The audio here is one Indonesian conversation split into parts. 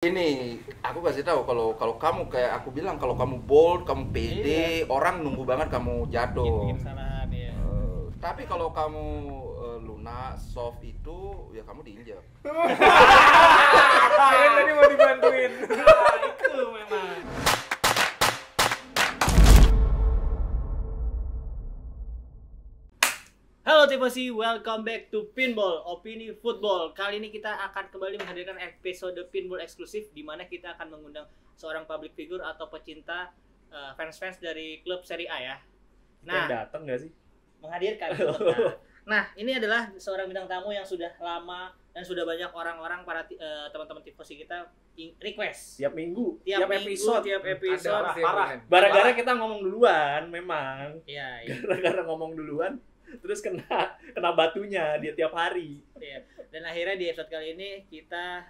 Ini aku kasih tahu kalau kamu kayak aku bilang kalau kamu bold, kamu pede, orang nunggu banget kamu jatuh. Bikin kesalahan ya. Tapi kalau kamu lunak, soft itu ya kamu diinjak. Kalian tadi mau dibantuin. Itu memang. Halo Tifosi, welcome back to Pinball, Opini Football. Kali ini kita akan kembali menghadirkan episode Pinball eksklusif di mana kita akan mengundang seorang public figure atau pecinta fans-fans dari klub Serie A ya. Nah, Datang nggak sih? menghadirkan. Nah, ini adalah seorang bintang tamu yang sudah lama dan sudah banyak orang-orang para teman-teman Tifosi kita request. Tiap minggu, Tiap episode. episode. Parah. Gara-gara kita ngomong duluan, memang. Iya. Gara-gara ngomong duluan, terus kena batunya dia tiap hari. Iya. Dan akhirnya di episode kali ini kita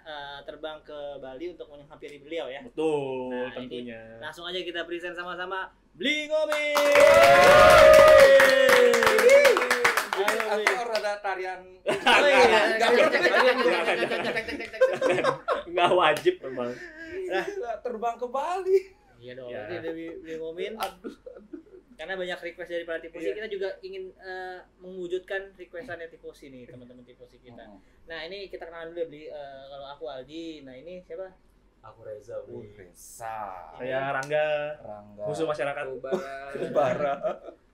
terbang ke Bali untuk menghampiri beliau ya. Betul, Nah, tentunya. Langsung aja kita present sama-sama Bli Ngomin. Aku rada tarian. Nggak wajib memang. Nah, terbang ke Bali. Iya dong, Ya. ini dari Bli Ngomin. Aduh. Karena banyak request dari para tifosi, Iya. kita juga ingin mewujudkan requestannya tifosi nih, teman-teman tifosi kita. Nah, ini kita kenalan dulu ya, Bli. Kalau aku Aldi, nah ini siapa? Aku Reza, Bli. Resa. Saya Rangga, musuh masyarakat. Bara.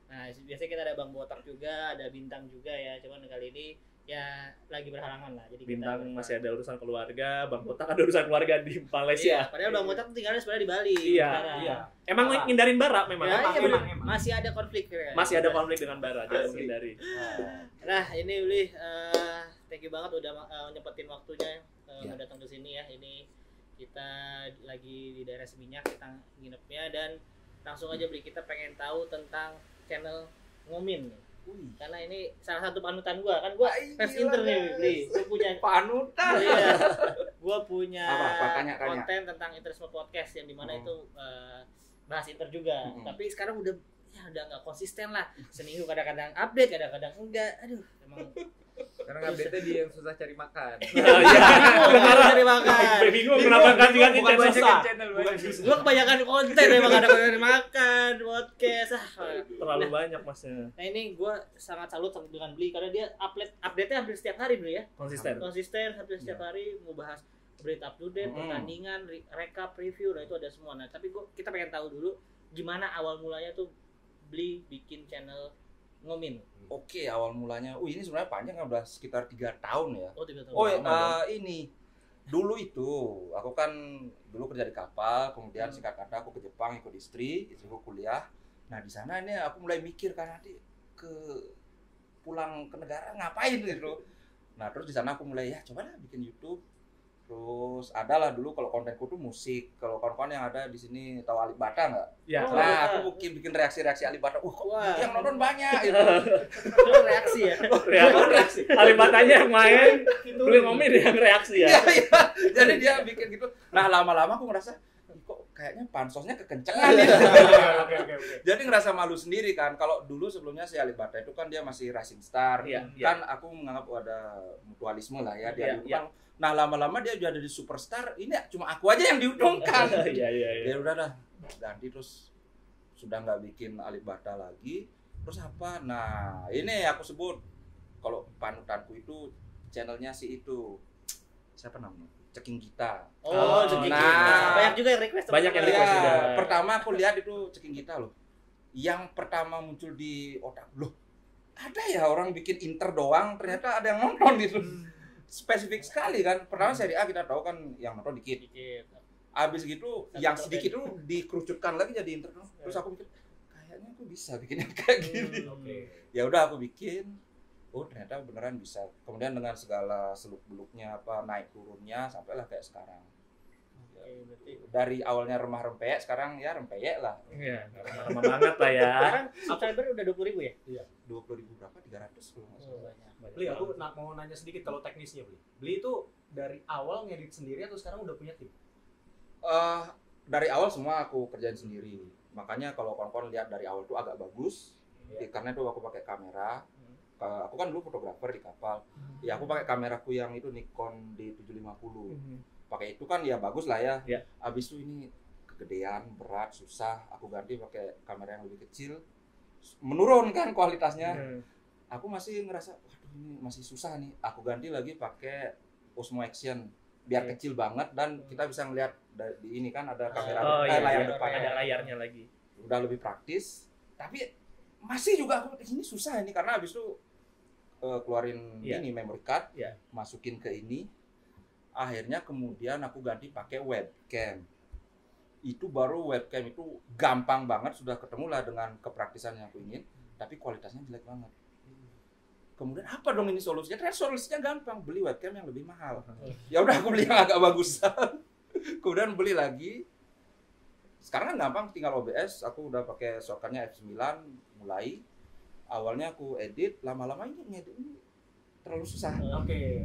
Nah, biasanya kita ada Bang Botak juga, ada Bintang juga ya. Cuman kali ini ya lagi berhalangan lah. Jadi Bintang kita masih ada urusan keluarga, Bang Botak ada urusan keluarga di Iya, Malaysia. padahal Bang Botak tuh tinggalnya sebenarnya di Bali. Iya, sekarang. iya. Emang Parah. ngindarin Bara memang. Ya, iya, emang. masih ada konflik ya. Masih ada konflik dengan Bara, jangan Asli. menghindari. Nah, ini Uli, thank you banget udah nyempetin waktunya Iya. datang ke sini ya. Ini kita lagi di daerah Seminyak, kita nginepnya dan langsung aja Bli, kita pengen tahu tentang channel Ngomin nih. Karena ini salah satu panutan gua, kan gua fans Inter nih, Bli. Gua punya Panutan. iya. Gua punya Apa? Tanya. konten tentang Interisme Podcast yang dimana itu bahas Inter juga. Tapi sekarang udah nggak konsisten lah. Seminggu kadang-kadang update, kadang-kadang enggak. Aduh, emang Karena update-nya dia yang susah cari makan. benar cari makan. Bingung kenapa ganti-ganti Bukan channel. banyak channel, bukan Gua kebanyakan konten memang kadang-kadang makan, podcast. Terlalu banyak masnya. Nah, ini gua sangat salut dengan Bli karena dia update-nya hampir setiap hari Bli ya. Konsisten. Konsisten hampir setiap hari mau bahas berita up to date, pertandingan, recap, review, nah itu ada semua. Nah, tapi kita pengen tahu dulu gimana awal mulanya tuh Bli bikin channel Ngomin. Oke, awal mulanya. Ini sebenarnya panjang, udah sekitar 3 tahun ya. Oh, 3 tahun. Oh, ini dulu itu aku kan dulu kerja di kapal, kemudian singkat kata aku ke Jepang ikut istriku kuliah. Nah, di sana ini aku mulai mikir kan nanti pulang ke negara ngapain gitu. Nah, terus di sana aku mulai coba lah bikin YouTube. Terus adalah dulu kalau kontenku tuh musik. Kalau kawan-kawan yang ada di sini tahu Alif Bata nggak? Ya. Nah, aku bikin reaksi-reaksi Alif Bata. Wah. Yang nonton banyak gitu. Itu reaksi ya. Reaksi. Alimatanya yang main, Bli Ngomin yang reaksi ya. Iya. Jadi dia bikin gitu. Nah, lama-lama aku ngerasa kok kayaknya pansosnya kekencengan nih. Oke. Jadi ngerasa malu sendiri kan. Kalau dulu sebelumnya si Alif Bata itu kan dia masih Rising Star. Iya, Kan aku menganggap ada mutualisme lah ya dia Iya, diuntungkan. Nah, lama-lama dia udah ada di Superstar. Ini cuma aku aja yang diuntungkan. Iya. Ya udah dah, ganti terus sudah nggak bikin Alif Bata lagi. Terus apa? Nah, ini aku sebut kalau panutanku itu channelnya si itu siapa namanya? Ceking Gita. Oh, Oh, jadi nah. banyak juga yang request. Banyak yang teman-teman. request juga. Pertama aku lihat itu Ceking Gita loh. Yang pertama muncul di otak loh. Ada ya orang bikin Inter doang, ternyata ada yang nonton gitu. Spesifik sekali kan. Pertama Serie A kita tahu kan yang nonton dikit. Dikit. Abis gitu Satu yang konten. sedikit itu dikerucutkan lagi jadi Inter. Terus aku mikir kayaknya aku bisa bikin yang kayak gini. Ya udah aku bikin. Oh, ternyata beneran bisa. Kemudian dengan segala seluk-beluknya naik turunnya sampailah kayak sekarang. Oke, berarti Dari awalnya remah rempeyek sekarang ya rempeyek lah. Iya, lama banget lah ya. sekarang subscriber udah 20.000 ya? 20.000 berapa? 300 kalau nggak salah. banyak. Bli, aku mau nanya sedikit kalau teknisnya, Bli. Bli itu dari awal ngedit sendiri atau sekarang udah punya tim? Dari awal semua aku kerjain sendiri. Makanya kalau kawan-kawan lihat dari awal tuh agak bagus. Iya. Karena itu aku pakai kamera. Aku kan dulu fotografer di kapal. Ya aku pakai kameraku yang itu Nikon D750. pakai itu kan ya bagus lah ya. Iya. Abis itu ini kegedean, berat, susah. Aku ganti pakai kamera yang lebih kecil. Menurun kan kualitasnya. Aku masih ngerasa, waduh ini masih susah nih. Aku ganti lagi pakai Osmo Action biar Oke. kecil banget dan kita bisa ngeliat di ini kan ada kamera Oh iya, layar iya. depan. Ada layarnya lagi. Udah lebih praktis. Tapi masih juga aku ini susah ini karena habis itu keluarin Iya. ini memory card, Iya. masukin ke ini. Akhirnya kemudian aku ganti pakai webcam. Itu baru webcam itu gampang banget, sudah ketemu lah dengan kepraktisan yang aku ingin, tapi kualitasnya jelek banget. Kemudian apa dong ini solusinya? Ternyata solusinya gampang, beli webcam yang lebih mahal. Ya udah aku beli yang agak bagusan. Kemudian beli lagi. Sekarang kan gampang, tinggal OBS. Aku udah pakai shortcutnya F9 mulai. Awalnya aku edit, lama-lama ini ngedit ini terlalu susah. Oke.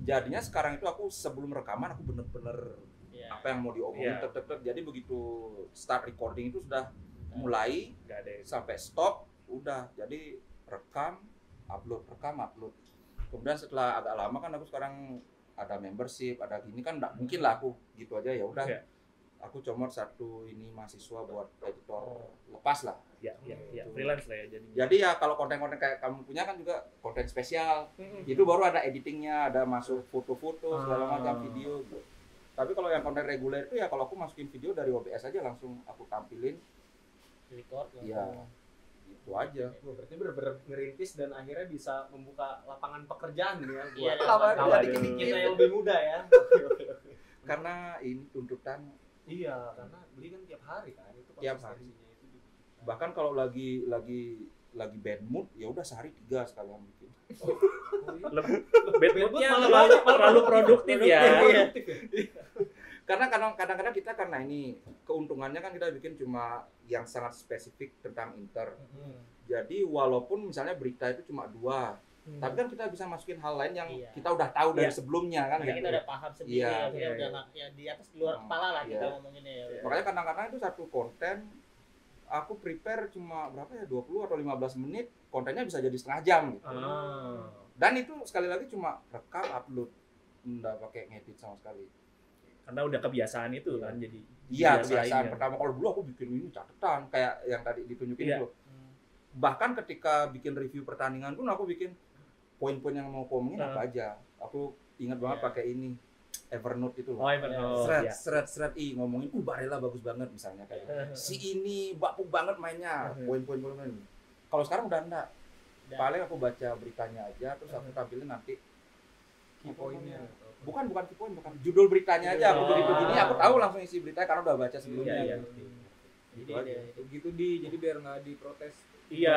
Jadinya sekarang itu aku sebelum rekaman aku bener-bener Iya. apa yang mau diomongin Iya. tek. Jadi begitu start recording itu sudah mulai Nggak ada. sampai stop udah. Jadi rekam, upload. Kemudian setelah agak lama kan aku sekarang ada membership, ada gini kan nggak mungkin lah aku gitu aja ya udah. Iya. Aku comot satu ini mahasiswa buat editor lepas lah. Ya, freelance lah ya jadinya. Jadi ya kalau konten-konten kayak kamu punya kan juga konten spesial. Itu baru ada editingnya, ada masuk foto-foto segala macam video gitu. Tapi kalau yang konten reguler itu ya kalau aku masukin video dari OBS aja langsung aku tampilin. Record. Iya. Itu aja. Berarti bener-bener ngerintis dan akhirnya bisa membuka lapangan pekerjaan ya Iya, buat lapangan kawan dikit-dikit. kita yang lebih muda ya. Karena ini tuntutan. Iya, karena beli kan tiap hari kan itu Tiap hari. konsistensinya itu. Bahkan kalau lagi bad mood ya udah sehari 3 sekalian bikin. Bad moodnya malah terlalu produktif ya. Produktif ya. Karena kadang-kadang kita karena ini keuntungannya kan kita bikin cuma yang sangat spesifik tentang Inter. Jadi walaupun misalnya berita itu cuma 2, tapi kan kita bisa masukin hal lain yang Iya. kita udah tahu dari Iya. sebelumnya kan. Karena gitu. kita udah paham sendiri, Iya. ya, kita udah nggak ya di atas di luar kepala lah kita Iya. ngomonginnya ya. Makanya kadang-kadang itu satu konten aku prepare cuma berapa ya 20 atau 15 menit, kontennya bisa jadi setengah jam gitu. Dan itu sekali lagi cuma rekam upload, nggak pakai ngedit sama sekali. Karena udah kebiasaan itu kan jadi. Iya, biasain kebiasaan. ya. Pertama kalau dulu aku bikin ini catatan kayak yang tadi ditunjukin Iya. itu. Bahkan ketika bikin review pertandingan pun aku bikin poin-poin yang mau aku omongin apa aja. Aku ingat banget Iya. pakai ini Evernote itu loh. Oh, Evernote. Seret ngomongin Barella bagus banget misalnya kayak si ini bapuk banget mainnya, poin-poin. Kalau sekarang udah enggak. Udah. Paling aku baca beritanya aja terus aku tampilin nanti Key point-nya. bukan key point, bukan judul beritanya aja. Aku Oh. begini aku tahu langsung isi beritanya karena udah baca sebelumnya. Iya, iya. gitu. Jadi Gitu aja. Begitu jadi biar nggak diprotes. Iya,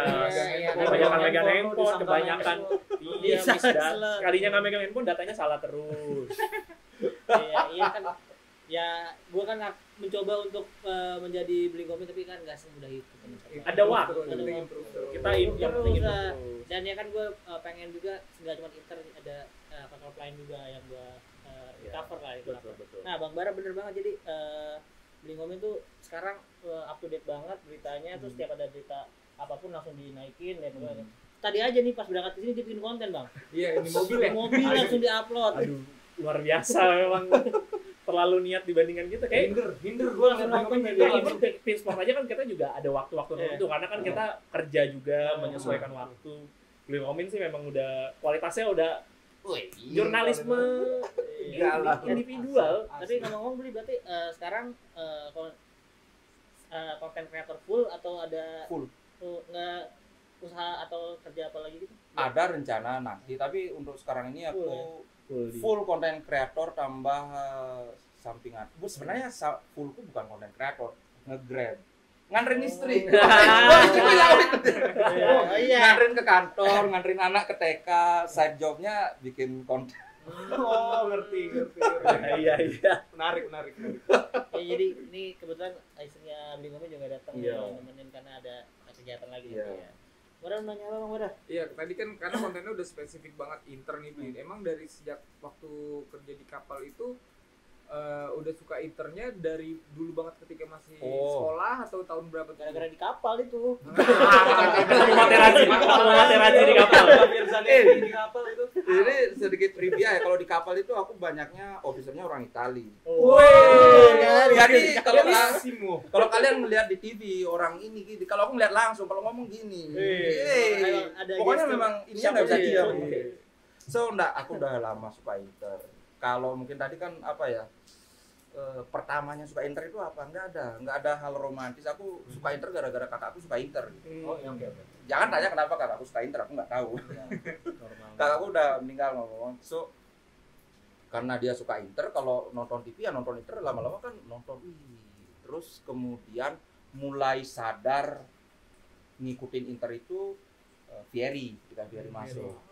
Iya, kebanyakan iya. megang handphone, Disangka kebanyakan iya, Bisa misda. salah. Sekalinya nggak megang handphone, datanya salah terus. Iya kan. Ya, gua kan mencoba untuk menjadi beli komik tapi kan nggak semudah itu. Ada waktu. Ada waktu. Kita Terus, yang penting lah. itu. Dan ya kan gue pengen juga nggak cuma Inter, ada konten lain juga yang gue cover lah itu. Betul. Nah Bang Bara bener banget, jadi beli ngomong tuh sekarang up to date banget beritanya, terus setiap ada berita apapun langsung dinaikin ya. Tadi aja nih pas berangkat ke sini dia bikin konten Bang. Iya, ini mobil ya. Mobil langsung diupload. Aduh, luar biasa memang. Terlalu niat dibandingkan kita kayak Hinder gue langsung nonton ya, even Pinsport aja kan kita juga ada waktu-waktu Iya. tertentu karena kan kita kerja juga menyesuaikan waktu. Beli Ngomin sih memang udah kualitasnya udah jurnalisme individual. Tapi ngomong-ngomong beli berarti sekarang konten creator full atau ada Full. nggak usaha atau kerja apa lagi gitu? Ada rencana nanti, tapi untuk sekarang ini aku full konten kreator tambah sampingan. Bu sebenarnya fullku bukan konten kreator, nge-grab. Nganterin istri. Oh iya. Nganterin ke kantor, nganterin anak ke TK, side jobnya bikin konten. Oh, ngerti. Iya. Menarik. Ya, jadi ini kebetulan istrinya beli ngomong juga datang Iya. nemenin karena ada kegiatan lagi Iya. gitu ya. Wadah nanya apa Bang Wadah? Iya, tadi kan karena kontennya udah spesifik banget Inter nih, Bli. Emang dari sejak waktu kerja di kapal itu udah suka Internya dari dulu banget ketika masih Oh. sekolah atau tahun berapa tuh? Gara-gara di kapal itu. Materi di kapal. Di kapal itu. Ini sedikit trivia ya, kalau di kapal itu aku banyaknya officernya orang Itali. Jadi kalau kalian melihat di TV orang ini gini, kalau aku melihat langsung, kalau ngomong gini. Ada Pokoknya gestur. memang ini nggak bisa Iya. diam. So enggak, aku udah lama suka Inter. Kalau mungkin tadi kan apa ya? Pertamanya suka Inter itu apa? Nggak ada hal romantis. Aku suka Inter gara-gara kakakku suka Inter. Oh, ya oke. Jangan tanya kenapa kakakku suka Inter, aku nggak tahu. Kakakku udah meninggal ngomong. So karena dia suka Inter, kalau nonton TV ya nonton Inter, lama-lama kan nonton. Terus kemudian mulai sadar ngikutin Inter itu Vieri, ketika Vieri masuk.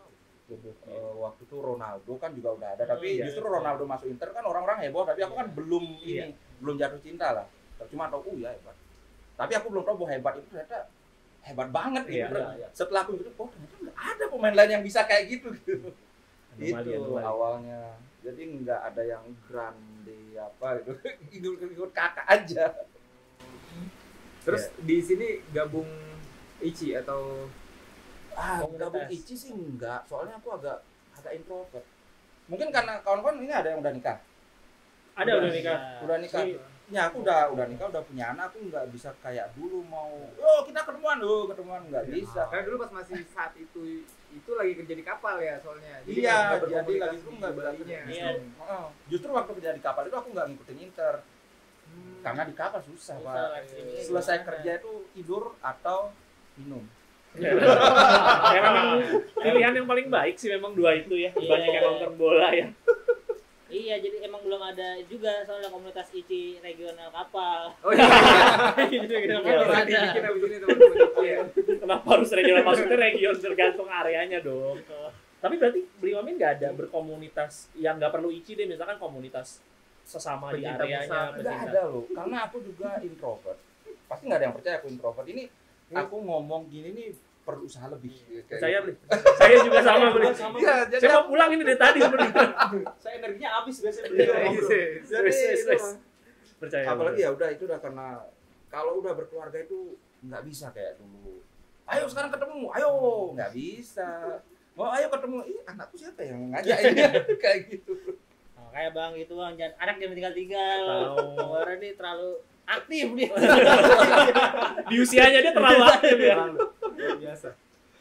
Waktu itu Ronaldo kan juga udah ada, tapi justru Ronaldo masuk Inter kan orang-orang heboh, tapi aku kan belum belum jatuh cinta lah. Cuma tahu ya hebat. Tapi aku belum tahu bahwa hebat itu ternyata hebat banget gitu. Setelah aku itu ternyata nggak ada pemain lain yang bisa kayak gitu. Itu awalnya. Jadi nggak ada yang grande apa gitu. Ikut kakak aja. Terus di sini gabung Ichi atau Gabung Ichi sih enggak, soalnya aku agak introvert. Mungkin karena kawan-kawan ini ada yang udah nikah. Ada udah nikah. Udah nikah. Ya aku udah nikah, udah punya anak, aku nggak bisa kayak dulu mau, kita ketemuan nggak bisa. Karena dulu pas masih saat itu lagi kerja di kapal ya soalnya. Jadi Iya, nggak jadi berkomunikasi lagi itu nggak bisa. Balinya. Justru waktu kerja di kapal itu aku nggak ngikutin Inter. Karena di kapal susah, Pak. Selesai kerja itu tidur atau minum. Ya memang pilihan yang paling baik sih memang dua itu ya. Banyak yang nonton bola ya. Iya, jadi emang belum ada juga soalnya komunitas ICI regional kapal. Oh iya. Regional Iya, kapal Nanti ada. bikin abis ini teman-teman Ichi ya. Kenapa harus regional? Maksudnya region tergantung areanya dong. Tapi berarti Beli Wamin nggak ada berkomunitas yang nggak perlu ICI deh, misalkan komunitas sesama di Pecinta areanya. Nggak ada loh, karena aku juga introvert. Pasti nggak ada yang percaya aku introvert. Ini aku ngomong gini nih perlu usaha lebih. Saya Beli. Saya juga sama Beli. Iya, jadi Saya mau pulang ini dari tadi sebenarnya. Saya energinya habis biasanya Iya, beli ngobrol. jadi itu, Percaya. apalagi ya udah itu udah karena kalau udah berkeluarga itu nggak bisa kayak dulu. Ayo sekarang ketemu, ayo nggak bisa. Mau ayo ketemu, anakku siapa yang ngajak ini kayak gitu. Oh, kayak Bang itu Bang, anak jangan tinggal-tinggal. Tahu. Orang ini terlalu aktif dia. Di usianya dia terlalu aktif ya. Luar biasa.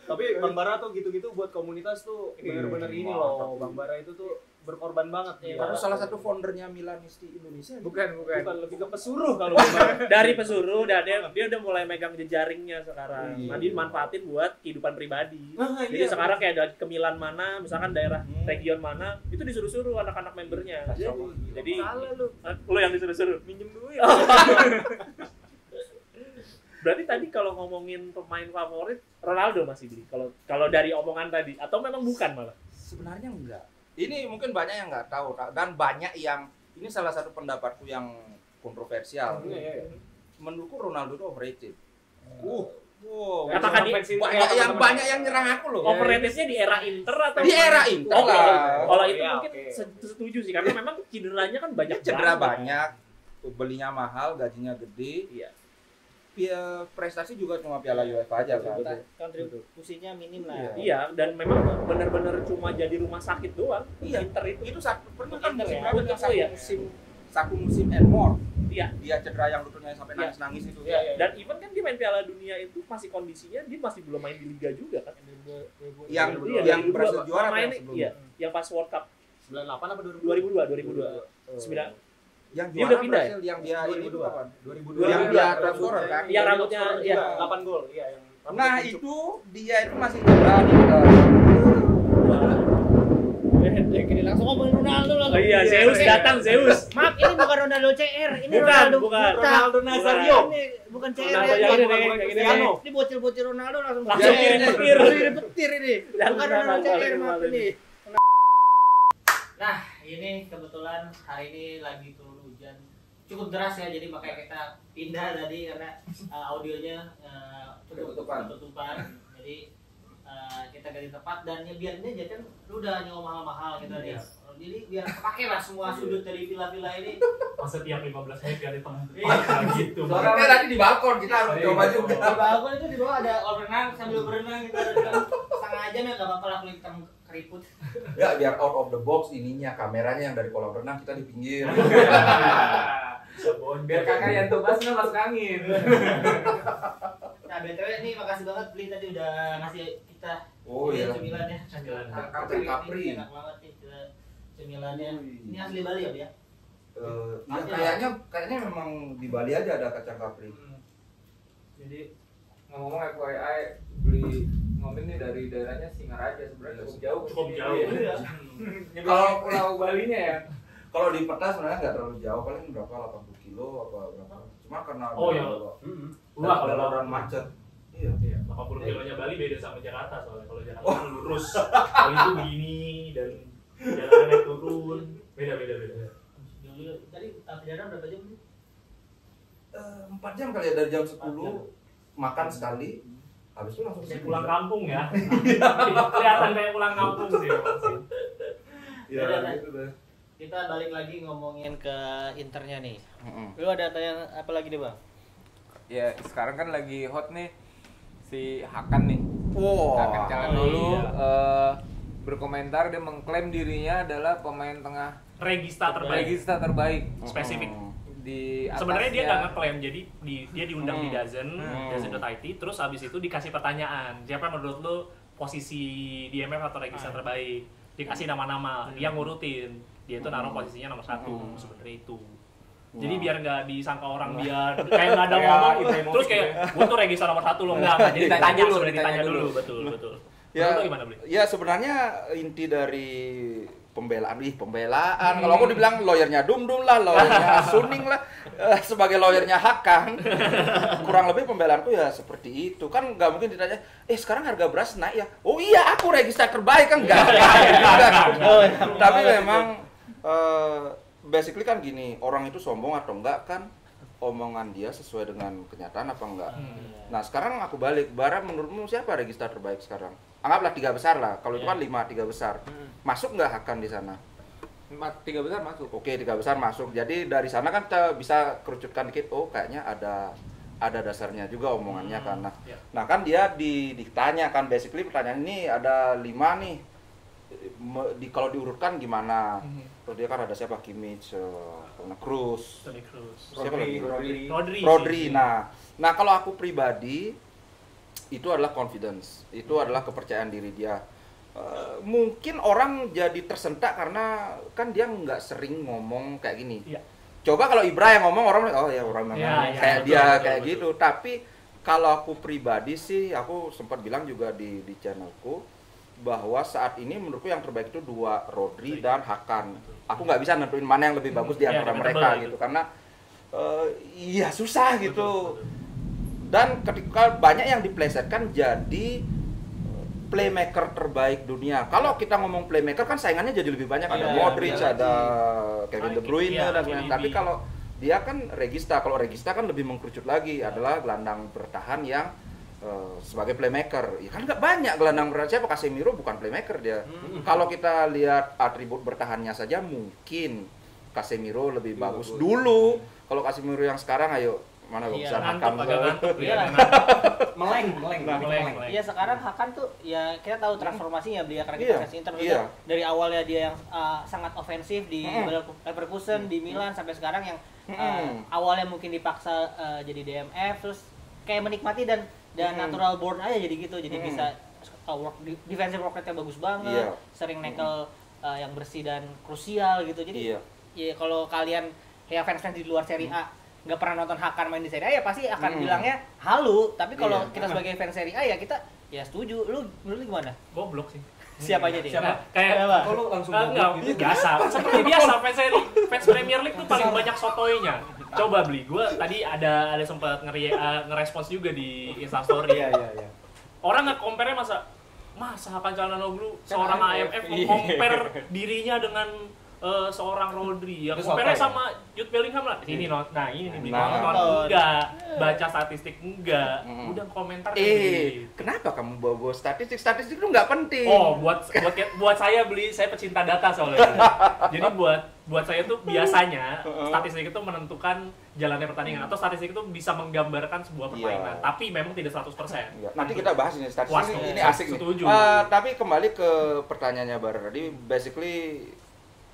Tapi Bang Bara tuh gitu-gitu buat komunitas tuh bener-bener ini loh. Bang Bara itu tuh berkorban banget. Baru salah satu foundernya Milanisti Indonesia. Bukan. Bukan lebih ke pesuruh kalau Bang Bara. Dari pesuruh dan dia udah mulai megang jejaringnya sekarang. Iya. Nah, dimanfaatin buat kehidupan pribadi. Nah, Jadi sekarang kayak ada Kemilan mana, misalkan daerah region mana, itu disuruh-suruh anak-anak membernya. Jadi Salah lu. lo yang disuruh-suruh. Minjem duit. Berarti tadi kalau ngomongin pemain favorit Ronaldo masih Beli. Kalau dari omongan tadi atau memang bukan malah? Sebenarnya enggak. Ini mungkin banyak yang nggak tahu dan banyak yang ini salah satu pendapatku yang kontroversial. Menurutku Ronaldo itu overrated. Wow, Katakan banyak yang nyerang aku loh. Overrated-nya di era Inter atau Di era Inter lah. Kalau itu Iya, mungkin oke. setuju sih karena memang cederanya kan banyak Cedera banget. banyak, belinya mahal, gajinya gede. Iya. Prestasi juga cuma Piala UEFA aja kan. Kontribusinya minim lah. Iya, dan memang benar-benar cuma jadi rumah sakit doang. Iya, Inter itu. itu pernah kan Inter musim ya? berapa yang Oh, iya. satu musim and more. Iya. Dia cedera yang lututnya sampai Iya. nangis-nangis itu. Dan even kan dia main Piala Dunia itu masih kondisinya dia masih belum main di liga juga kan. Yang Iya, yang 2002 berhasil juara apa main yang sebelumnya? iya, yang pas World Cup 98 apa 2002. 9 Yang Dia juara udah pindah ya? Brasil yang dia ini tuh kapan? 2002. Yang dia transfer kan? Yang rambutnya iya. 8 gol. Iya, yang Nah itu dia itu masih cedera di Jadi langsung ngomongin Ronaldo langsung. Oh iya, Zeus datang, Zeus. Maaf, ini bukan Ronaldo CR, ini Bukan, Ronaldo bukan. buta. Ronaldo Nazario. Ini bukan CR Ronaldo ya. yang ini, bukan yang ini. Cristiano. Ini bocil-bocil Ronaldo langsung Kirim petir. Kirim petir ini. Yang Bukan benar, Ronaldo Bang. CR maaf Bang. ini. Nah, ini kebetulan hari ini lagi turun hujan cukup deras ya, jadi makanya kita pindah tadi karena audionya Ketutupan. ketutupan. Jadi kita ganti tempat dan ya biar ini aja kan lu udah nyewa mahal-mahal gitu nih. Jadi biar kepake lah semua sudut dari villa-villa ini. Masa tiap 15 menit ganti tempat gitu. Soalnya nanti di balkon kita harus coba juga. Di balkon itu di bawah ada kolam renang sambil berenang gitu. Setengah jam ya nggak apa-apa lah kulit hitam keriput. Ya biar out of the box ininya kameranya yang dari kolam renang kita di pinggir. Biar kakak yang tugas nggak masuk angin. Nah BTW nih makasih banget Bli tadi udah ngasih kita cemilan ya. Capri. Enak banget nih cemilannya. Ini asli Bali ya, Bli ya? Ya kayaknya memang di Bali aja ada kacang kapri. Jadi ngomong FYI beli ngomin nih dari daerahnya Singaraja sebenarnya cukup jauh. Iya. Kalau Pulau Balinya ya. Kalau di peta sebenarnya nggak terlalu jauh, paling berapa 80 kilo apa berapa. Cuma karena kalau laluran macet. Iya. 80 kilonya Bali beda sama Jakarta soalnya. Kalau Jakarta kan lurus, Bali itu begini dan jalan naik turun, beda. Tadi perjalanan berapa jam nih? 4 jam kali ya dari jam 10 makan sekali. Habis itu langsung kayak pulang kampung ya. Kelihatan kayak pulang kampung sih. Ya gitu deh. Kita balik lagi ngomongin ke Internya nih. Lu ada tanya apa lagi deh, Bang? Ya sekarang kan lagi hot nih si Hakan nih. Hakan Calhanoglu berkomentar, dia mengklaim dirinya adalah pemain tengah regista terbaik. Spesifik. Sebenarnya dia nggak ngeklaim, jadi dia diundang di Dazen.it, terus abis itu dikasih pertanyaan, siapa menurut lu posisi DMF atau regista terbaik? Dikasih nama-nama, dia ngurutin, dia itu naruh posisinya nomor 1 sebenarnya itu. Jadi biar nggak disangka orang dia kayak nggak ada ngomong, terus kayak gua tuh regista nomor 1 loh, nggak. Jadi ditanya dulu, betul. Ya, gimana, Bli? Ya sebenarnya inti dari pembelaan. Kalau aku dibilang lawyernya Dumdum lah, lawyernya Suning lah, sebagai lawyernya Hakan, kurang lebih pembelaanku ya seperti itu. Kan nggak mungkin ditanya, sekarang harga beras naik ya? Oh iya, aku regista terbaik kan enggak. Tapi memang basically kan gini, orang itu sombong atau enggak kan omongan dia sesuai dengan kenyataan apa enggak. Nah sekarang aku balik, Bara menurutmu siapa regista terbaik sekarang? Anggaplah 3 besar lah, kalau itu kan 3 besar. Masuk nggak Hakan di sana? 3 besar masuk. Oke, 3 besar masuk. Jadi dari sana kan kita bisa kerucutkan dikit, kayaknya ada dasarnya juga omongannya kan. Nah kan dia ditanya kan, basically pertanyaan ini ada 5 nih. Kalau diurutkan gimana? Terus dia kan ada siapa? Kimmich, Kroos, siapa lagi? Rodri. Nah kalau aku pribadi itu adalah confidence, itu adalah kepercayaan diri dia. Mungkin orang jadi tersentak karena kan dia nggak sering ngomong kayak gini. Coba kalau Ibra yang ngomong orang kayak dia kayak gitu. Tapi kalau aku pribadi sih, aku sempat bilang juga di channelku bahwa saat ini menurutku yang terbaik itu 2, Rodri dan Hakan. Aku nggak bisa nentuin mana yang lebih bagus di antara mereka gitu, karena susah gitu. Dan ketika banyak yang diplesetkan jadi playmaker terbaik dunia. Kalau kita ngomong playmaker kan saingannya jadi lebih banyak, ada Modric, ada Kevin De Bruyne dan lain-lain. Tapi kalau dia kan regista, kalau regista kan lebih mengkerucut lagi, adalah gelandang bertahan yang sebagai playmaker. Ya kan nggak banyak gelandang bertahan, siapa? Casemiro bukan playmaker dia. Kalau kita lihat atribut bertahannya saja mungkin Casemiro lebih bagus dulu. Kalau Casemiro yang sekarang mana bisa makan meleng. Iya sekarang Hakan tuh ya kita tahu transformasinya dia karena kita kasih Inter dari awalnya dia yang sangat ofensif di Leverkusen, di Milan sampai sekarang yang awalnya mungkin dipaksa jadi DMF, terus kayak menikmati dan natural born aja jadi gitu, jadi bisa defensive work rate-nya bagus banget, sering nekel yang bersih dan krusial gitu. Jadi ya kalau kalian kayak fans di luar Serie A nggak pernah nonton Hakan main di Serie A ya pasti akan bilangnya halu, tapi kalau kita sebagai fans Serie A ya kita setuju. Lu gimana? Goblok sih. Siapa aja deh? Kayak kalau langsung gitu biasa. Seperti biasa fans Premier League tuh paling banyak sotoynya. Coba Bli, gue tadi ada sempat ngerespons juga di Instastory. Iya. Orang nge-compare masa Hakan Calhanoglu seorang AMF compare dirinya dengan seorang Rodri yang Itu compare sotoy, sama Jude Bellingham lah. Ini nah ini nih Nah. nonton enggak, baca statistik enggak, udah komentar Kenapa kamu bawa statistik? Statistik itu nggak penting. Oh, buat saya saya pecinta data soalnya. Jadi buat saya tuh biasanya statistik itu menentukan jalannya pertandingan atau statistik itu bisa menggambarkan sebuah permainan, tapi memang tidak 100%. Iya, nanti kita bahas ini statistik Puas, ini asik nih. setuju. Tapi kembali ke pertanyaannya Bar tadi, basically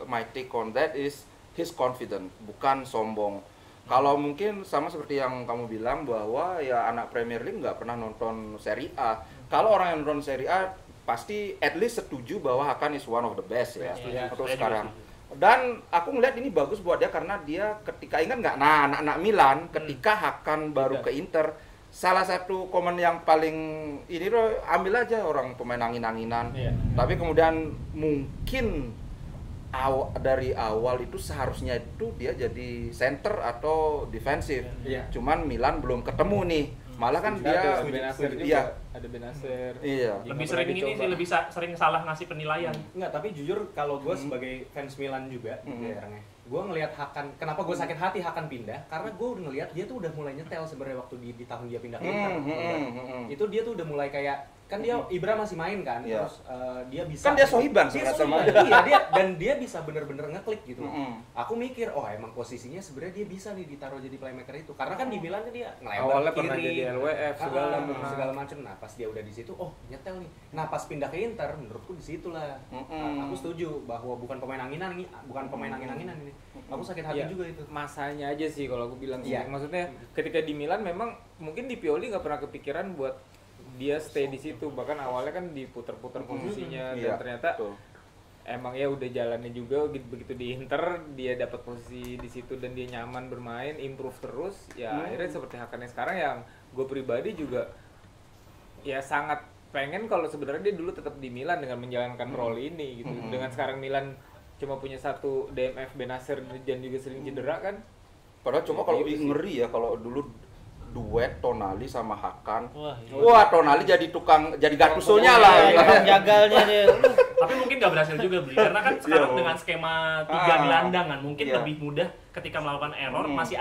my take on that is his confident, bukan sombong. Kalau mungkin sama seperti yang kamu bilang bahwa ya anak Premier League nggak pernah nonton Serie A. Kalau orang yang nonton Serie A pasti at least setuju bahwa Hakan is one of the best ya untuk sekarang. Dan aku ngeliat ini bagus buat dia karena dia ketika ingat nggak, nah anak-anak Milan ketika Hakan baru ke Inter, salah satu komen yang paling ini loh, ambil aja orang pemain angin-anginan. Tapi kemudian mungkin dari awal itu seharusnya itu dia jadi center atau defensif. Cuman Milan belum ketemu nih. Malah kan dia ada Benacer juga. Iya. Ada Benacer. Iya. Lebih sering ini sih, lebih sering salah ngasih penilaian. Enggak, tapi jujur kalau gue sebagai fans Milan juga gitu ya orangnya, gue ngelihat Hakan, kenapa gue sakit hati Hakan pindah? Karena gue udah ngelihat dia tuh udah mulai nyetel sebenarnya waktu di tahun dia pindah ke Inter. Itu dia tuh udah mulai kayak, kan dia Ibra masih main kan, terus dia bisa kan dia sohiban sama iya, dan dia bisa bener-bener ngeklik gitu. Aku mikir, oh emang posisinya sebenarnya dia bisa nih ditaruh jadi playmaker itu, karena kan di Milan kan dia ngelebar Awalnya kiri, pernah jadi LWF segala macam. Nah pas dia udah di situ, oh nyetel nih. Nah pas pindah ke Inter, menurutku di situlah. Aku setuju bahwa bukan pemain anginan ini, ini. Aku sakit hati juga itu. Masanya aja sih kalau aku bilang sih. Iya. Maksudnya ketika di Milan memang mungkin di Pioli nggak pernah kepikiran buat dia stay di situ, bahkan awalnya kan diputer-puter posisinya dan ternyata emang ya udah jalannya juga begitu di Inter dia dapat posisi di situ dan dia nyaman bermain, improve terus ya akhirnya seperti Hakannya sekarang yang gue pribadi juga ya sangat pengen kalau sebenarnya dia dulu tetap di Milan dengan menjalankan role ini gitu. Dengan sekarang Milan cuma punya satu DMF Benacer dan juga sering cedera kan. Padahal cuma kalau ngeri ya kalau dulu duet Tonali sama Hakan. Wah, Tonali jadi Gattuso-nya lah. jagalnya dia. Tapi mungkin nggak berhasil juga beli karena kan sekarang dengan skema 3 gelandang kan mungkin lebih mudah ketika melakukan error, masih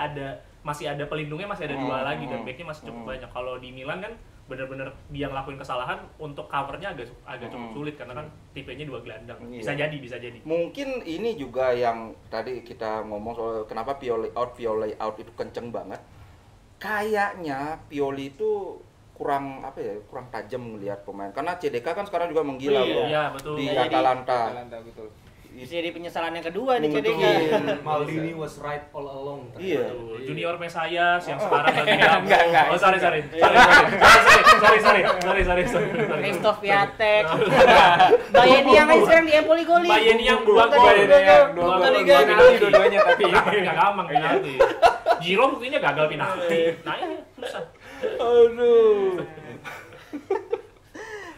ada pelindungnya, masih ada 2 lagi dan backnya masih cukup banyak. Kalau di Milan kan benar-benar dia ngelakuin kesalahan, untuk covernya agak cukup sulit karena kan tipenya 2 gelandang. Bisa jadi. Mungkin ini juga yang tadi kita ngomong soal kenapa Pioli out itu kenceng banget. Kayaknya Pioli itu kurang tajam melihat pemain. Karena CDK kan sekarang juga menggila bro. Iya, betul. Di Atalanta. Betul. Jadi penyesalan yang kedua nih Betul. CDK. Maldini was right all along. Iya. Junior Mesias yang sekarang lagi Enggak. Oh, sorry. Christoph Piatek. Bayeni yang sekarang di Empoli goli. Bayeni yang buang dua-duanya tapi enggak gampang penalti. Giroud buktinya gagal penalti. Nah, ini susah. Aduh.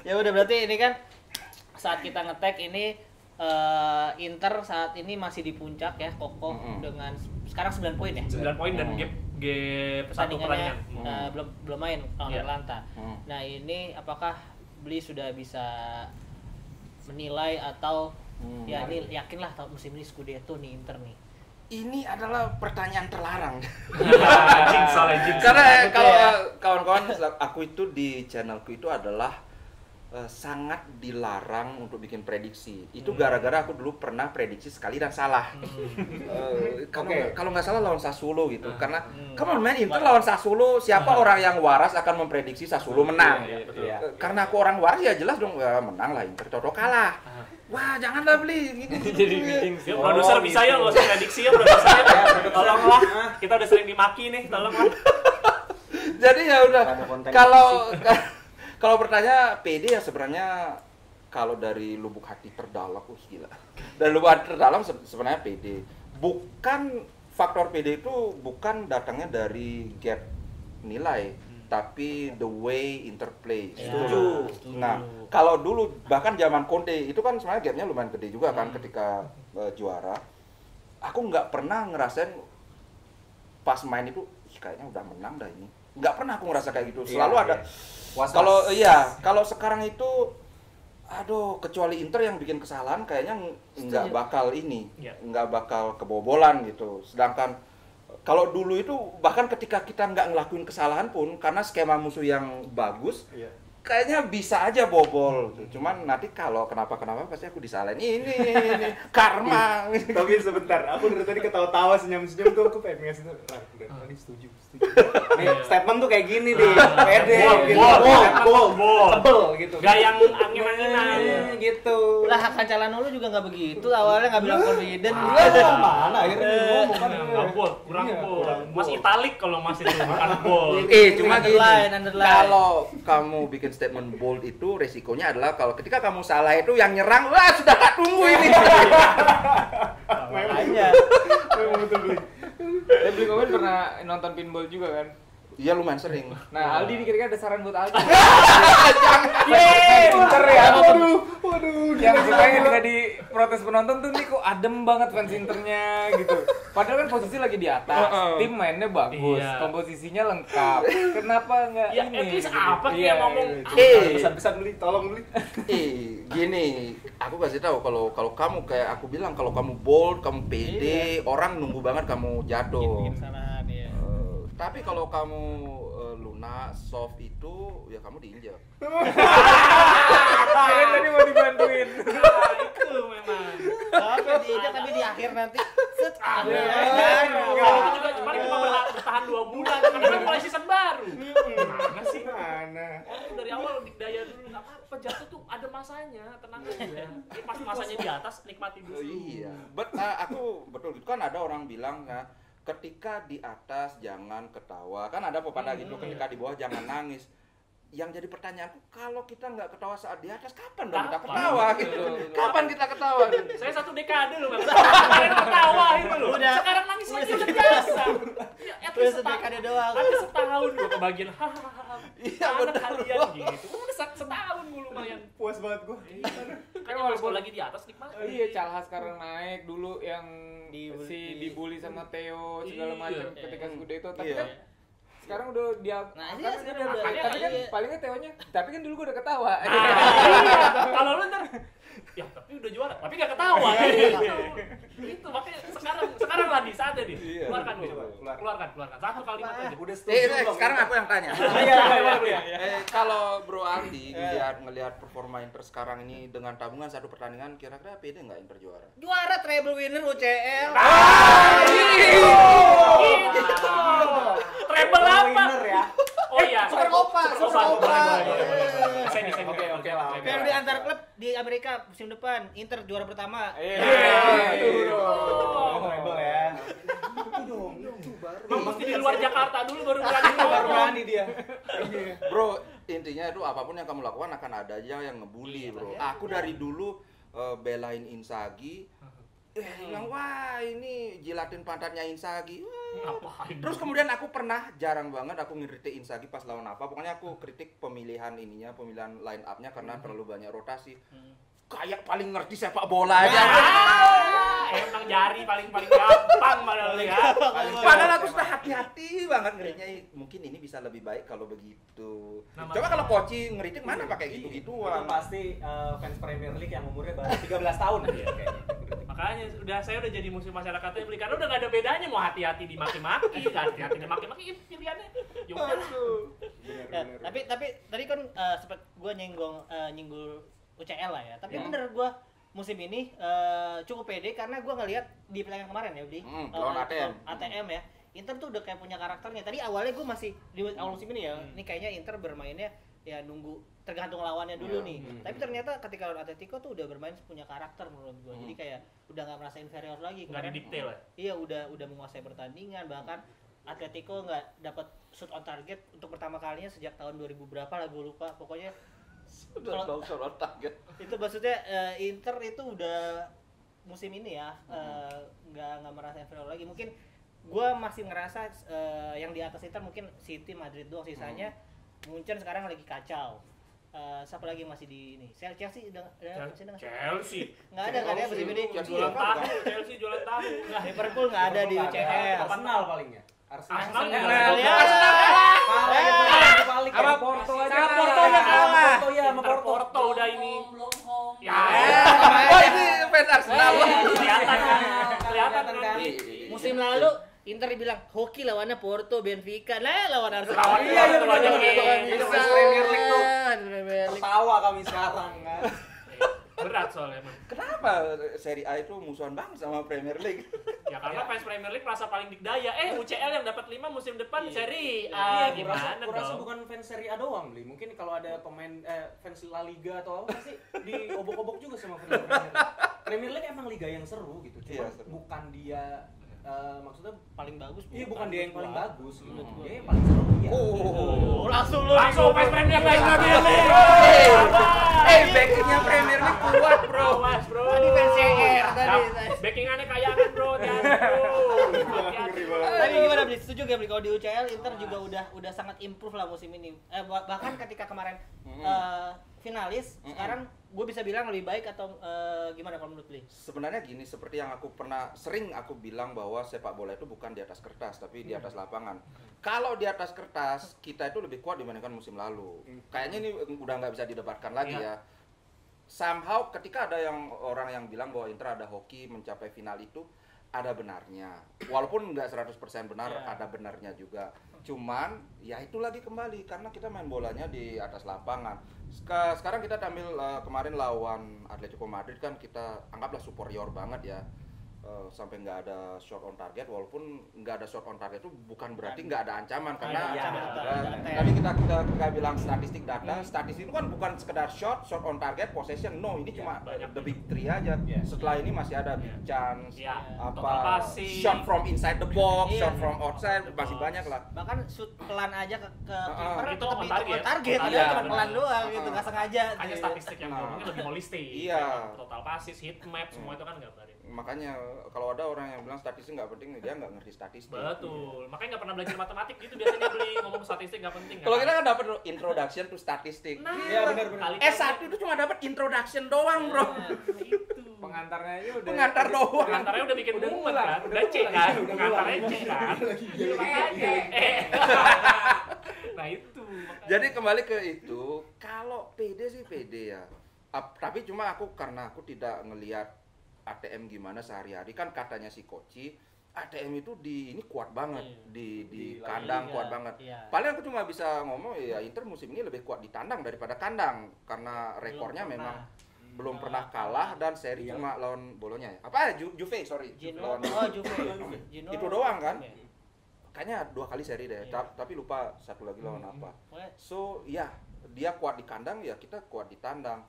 Ya udah, berarti ini kan saat kita nge-tag ini Inter saat ini masih di puncak ya, kokoh dengan sekarang 9 poin ya. 9 poin dan gap satu pertandingan. Belum main lawan Atalanta. Nah, ini apakah Bli sudah bisa menilai atau ya ini yakinlah musim ini Scudetto nih Inter nih. Ini adalah pertanyaan terlarang. Jinx. Karena kalau kawan-kawan aku itu di channelku itu adalah sangat dilarang untuk bikin prediksi. Itu gara-gara aku dulu pernah prediksi sekali dan salah. Kalau nggak salah lawan Sassuolo gitu. Karena come on man, Inter lawan Sassuolo, siapa orang yang waras akan memprediksi Sassuolo menang? Karena aku orang waras ya jelas dong menang lah Inter. Toto kalah. Wah, janganlah Bli. jadi jinx. Ya, produser bisa ya nggak usah prediksi ya produsernya. Tolonglah. Kita udah sering dimaki nih, tolonglah. Jadi ya udah. Kalau bertanya PD ya sebenarnya kalau dari lubuk hati terdalam, gila. Dari lubuk hati terdalam sebenarnya PD. Bukan faktor PD itu bukan datangnya dari gap nilai, tapi the way interplay. Setuju. Nah, kalau dulu bahkan zaman Conte itu kan sebenarnya gapnya lumayan gede juga kan ketika juara. Aku nggak pernah ngerasain pas main itu kayaknya udah menang dah ini. Nggak pernah aku ngerasa kayak gitu. Selalu ada. Kalau sekarang itu aduh, kecuali Inter yang bikin kesalahan kayaknya nggak bakal ini, Iya. nggak bakal kebobolan gitu. Sedangkan kalau dulu itu bahkan ketika kita nggak ngelakuin kesalahan pun karena skema musuh yang bagus, kayaknya bisa aja bobol. Cuman nanti kalau kenapa pasti aku disalahin ini karma. Tapi sebentar, aku dari tadi ketawa-tawa senyum-senyum tuh aku pengen ngasih tuh. Tadi setuju. Nih, statement tuh kayak gini nih. Pede gitu. Bol. Tebel gitu. Gak yang angin-anginan. Gitu. Lah Hakan Calhanoglu juga nggak begitu, awalnya nggak bilang confident. Mana akhirnya ngomong kan. Nggak bol, kurang bol. Mas Italik kalau Mas itu bukan bol. Cuma gini, Underline. kalau kamu bikin statement bold itu resikonya adalah kalau ketika kamu salah itu yang nyerang, wah sudah tak tunggu ini. Makanya. Memang betul beli. Beli komen pernah nonton pinball juga kan? Iya lumayan sering. Nah, Aldi kira-kira ada saran buat Aldi? Yeay, pinter ya. Waduh. Yang supaya ketika di protes penonton tuh nih kok adem banget fans Internya gitu. Padahal kan posisi lagi di atas, tim mainnya bagus, Iya. komposisinya lengkap. Kenapa nggak Ya, ini? at least gitu? apa Iya, dia ngomong? Pesan-pesan beli, tolong beli. Gini, aku kasih tahu kalau kamu kayak aku bilang kalau kamu bold, kamu pede, orang nunggu banget kamu jatuh. Bikin kesalahan ya. Tapi kalau kamu lunak, soft itu ya kamu diinjak. Kirain tadi mau dibantuin. Nah, itu memang. Tapi di akhir nanti set Kalau ada. itu juga cuma bertahan 2 bulan karena kan mulai season baru. Mana sih? Mana? Orang dari awal daya dulu nggak apa-apa, jatuh tuh ada masanya, tenang aja. Ini pas masanya di atas nikmati dulu. Iya. Aku betul gitu kan ada orang bilang ya, ketika di atas jangan ketawa. Kan ada pepatah gitu, ketika di bawah jangan nangis. Yang jadi pertanyaanku, kalau kita nggak ketawa saat di atas, kapan dong kita ketawa gitu? Kapan kita ketawa? Saya 1 dekade loh, Bang. Kemarin ketawa itu loh. Sekarang nangis lagi udah biasa. Ya, at Terus least dekade doang. ada setahun gue kebagian Iya, anak betul, kalian bro. gitu. Udah setahun gue lumayan. Puas banget gua. Kan walaupun lagi di atas nikmat. Iya, Calha sekarang naik dulu yang Dibully. dibully sama Theo segala Iya. macam ketika Scudetto, tapi Iya. kan sekarang udah dia Nah, kan iya, sekarang udah. tapi kan Iya. palingnya Theo-nya tapi kan dulu gua udah ketawa. Iya. Kalau lu ntar ya tapi udah juara, tapi gak ketawa. Itu makanya sekarang lah di saatnya nih. Iya, Keluarkan betul, nih. betul. Keluarkan. Satu kalimat aja. Udah setuju belum? Sekarang aku yang tanya. Iya. Kalau Bro Aldi ngelihat performa Inter sekarang ini dengan tabungan 1 pertandingan, kira-kira pede nggak Inter juara? Juara treble winner UCL. Treble apa? Winner ya. Oh iya. Super Copa. Oke lah. Kayak di antar klub di Amerika musim depan Inter juara pertama. Treble ya. Mesti di luar Jakarta dulu baru Baru berani dia. Bro, intinya itu apapun yang kamu lakukan akan ada aja yang ngebully, bro. Aku dari dulu belain Inzaghi, bilang wah ini jilatin pantatnya Inzaghi. Ngapain? Terus kemudian aku pernah jarang banget aku ngeritik Inzaghi pas lawan apa. Pokoknya aku kritik pemilihan line up-nya karena terlalu banyak rotasi. Kayak paling ngerti sepak bola aja. Emang jari paling gampang padahal ya. Padahal aku sudah hati-hati banget ngeritiknya. Mungkin ini bisa lebih baik kalau begitu. Coba kalau Koci ngeritik mana pakai Itu gitu-gituan. pasti fans Premier League yang umurnya baru 13 tahun ya kayaknya. Makanya saya udah jadi musuh masyarakatnya beli karena udah gak ada bedanya mau hati-hati dimaki-maki, hati-hati dimaki-maki pilihannya. Ya udah. Ya, tapi tadi kan sempat gue nyinggul UCL lah ya. Tapi bener gue musim ini cukup pede karena gue ngelihat di pertandingan kemarin ya di lawan ATM ya. Inter tuh udah kayak punya karakternya. Tadi awalnya gue masih di awal musim ini ya. Ini kayaknya Inter bermainnya ya nunggu tergantung lawannya dulu nih. Tapi ternyata ketika lawan Atletico tuh udah bermain punya karakter menurut gue. Jadi kayak udah nggak merasa inferior lagi. Nggak didikte lah. Iya udah menguasai pertandingan, bahkan Atletico nggak dapat shoot on target untuk pertama kalinya sejak tahun 2000 berapa lah gue lupa. Pokoknya Kalau target. itu maksudnya Inter itu udah musim ini ya nggak merasa inferior lagi. Mungkin gue masih ngerasa yang di atas Inter mungkin City, Madrid doang, sisanya Munchen sekarang lagi kacau. Siapa lagi masih di ini? Chelsea udah masih dengan Chelsea. nggak ada kan ya musim ini? Jualan tahu, Chelsea jualan tahu. Liverpool nggak ada di UCL. Arsenal palingnya. Arsenal Arsenal ya. kali Sama kayak Porto aja. sama kalah. Porto aja kalah. Porto ya sama Inter Porto. Porto udah ini. Ya. Oh ini fans Arsenal. Kelihatan kan? Kelihatan kan? Musim lalu Inter dibilang hoki lawannya Porto, Benfica, lawan Arsenal. Lawan Iya, iya, Porto benar, aja benar, gitu. benar. Itu fans Premier League tuh. Premier League. Ketawa kami sekarang kan. Berat soalnya emang. Kenapa Serie A itu musuhan banget sama Premier League? Ya karena fans Premier League merasa paling dikdaya. UCL yang dapat 5 musim depan Serie Iya, A gimana gua rasa dong? bukan fans Serie A doang, Bli. Mungkin kalau ada pemain fans La Liga atau apa pasti diobok-obok juga sama fans Premier League. Premier League emang liga yang seru gitu. Cuma Iya, seru. bukan dia maksudnya Paling bagus. iya bukan dia yang paling gua. bagus gitu. Dia yang paling seru dia. Oh, langsung Langsung fans Premier League lagi nih. Backingnya Premier League kuat bro. Awas bro. Tadi fans CR tadi. Backingannya kayak kan bro, hati-hati bro. Hati-hati. Tapi gimana Bli? Setuju gak Bli kalau di UCL Inter juga udah sangat improve lah musim ini. Bahkan ketika kemarin finalis, sekarang gue bisa bilang lebih baik atau gimana kalau menurut Bli? Sebenarnya gini, seperti yang aku sering aku bilang bahwa sepak bola itu bukan di atas kertas tapi di atas lapangan. Kalau di atas kertas kita itu lebih kuat dibandingkan musim lalu. Kayaknya ini udah nggak bisa didebatkan lagi ya. Somehow ketika ada orang yang bilang bahwa Inter ada hoki mencapai final itu ada benarnya. Walaupun nggak 100% benar, ada benarnya juga. Cuman ya itu lagi kembali karena kita main bolanya di atas lapangan. Sekarang kita tampil kemarin lawan Atletico Madrid kan kita anggaplah superior banget ya. Sampai nggak ada shot on target, walaupun nggak ada shot on target itu bukan berarti nggak ada ancaman karena tadi kita bilang statistik data, statistik itu kan bukan sekedar shot on target, possession, no, ini cuma the big three aja. Setelah ini masih ada big chance, apa shot from inside the box, shot from outside, masih banyak lah. Bahkan shoot pelan aja ke kiper itu tetap on itu target. target Iya, dia cuma benar. pelan doang gitu, nggak sengaja. Hanya statistik yang ngomongnya lebih holistik. Iya. Total passes, heat map, semua itu kan gambarin. Makanya kalau ada orang yang bilang statistik nggak penting, dia nggak ngerti statistik. Betul. Makanya nggak pernah belajar matematik gitu biasanya Beli ngomong statistik nggak penting. Kalau kita kan dapat introduction to statistik. Iya benar-benar. S1 itu cuma dapat introduction doang, bro. Itu. Pengantarnya aja udah Pengantar doang. Pengantarnya udah bikin Udah mumet ngulang, kan, udah udah C ngulang, kan, udah pengantarnya ngulang. C kan. Makanya. Nah itu. makanya. Jadi kembali ke itu, kalau PD sih PD ya. Tapi cuma karena aku tidak ngelihat ATM gimana sehari-hari, kan katanya si Koci ATM itu ini kuat banget di kandang, kuat banget. Paling aku cuma bisa ngomong ya Inter musim ini lebih kuat di tandang daripada kandang karena rekornya memang belum pernah kalah dan seri cuma lawan Bolonya ya. Apa Juve, sorry. Genoa. Lawan- Oh, Juve. Genoa. Itu doang kan? Kayaknya 2 kali seri deh, tapi lupa satu lagi lawan apa. So ya dia kuat di kandang ya kita kuat di tandang.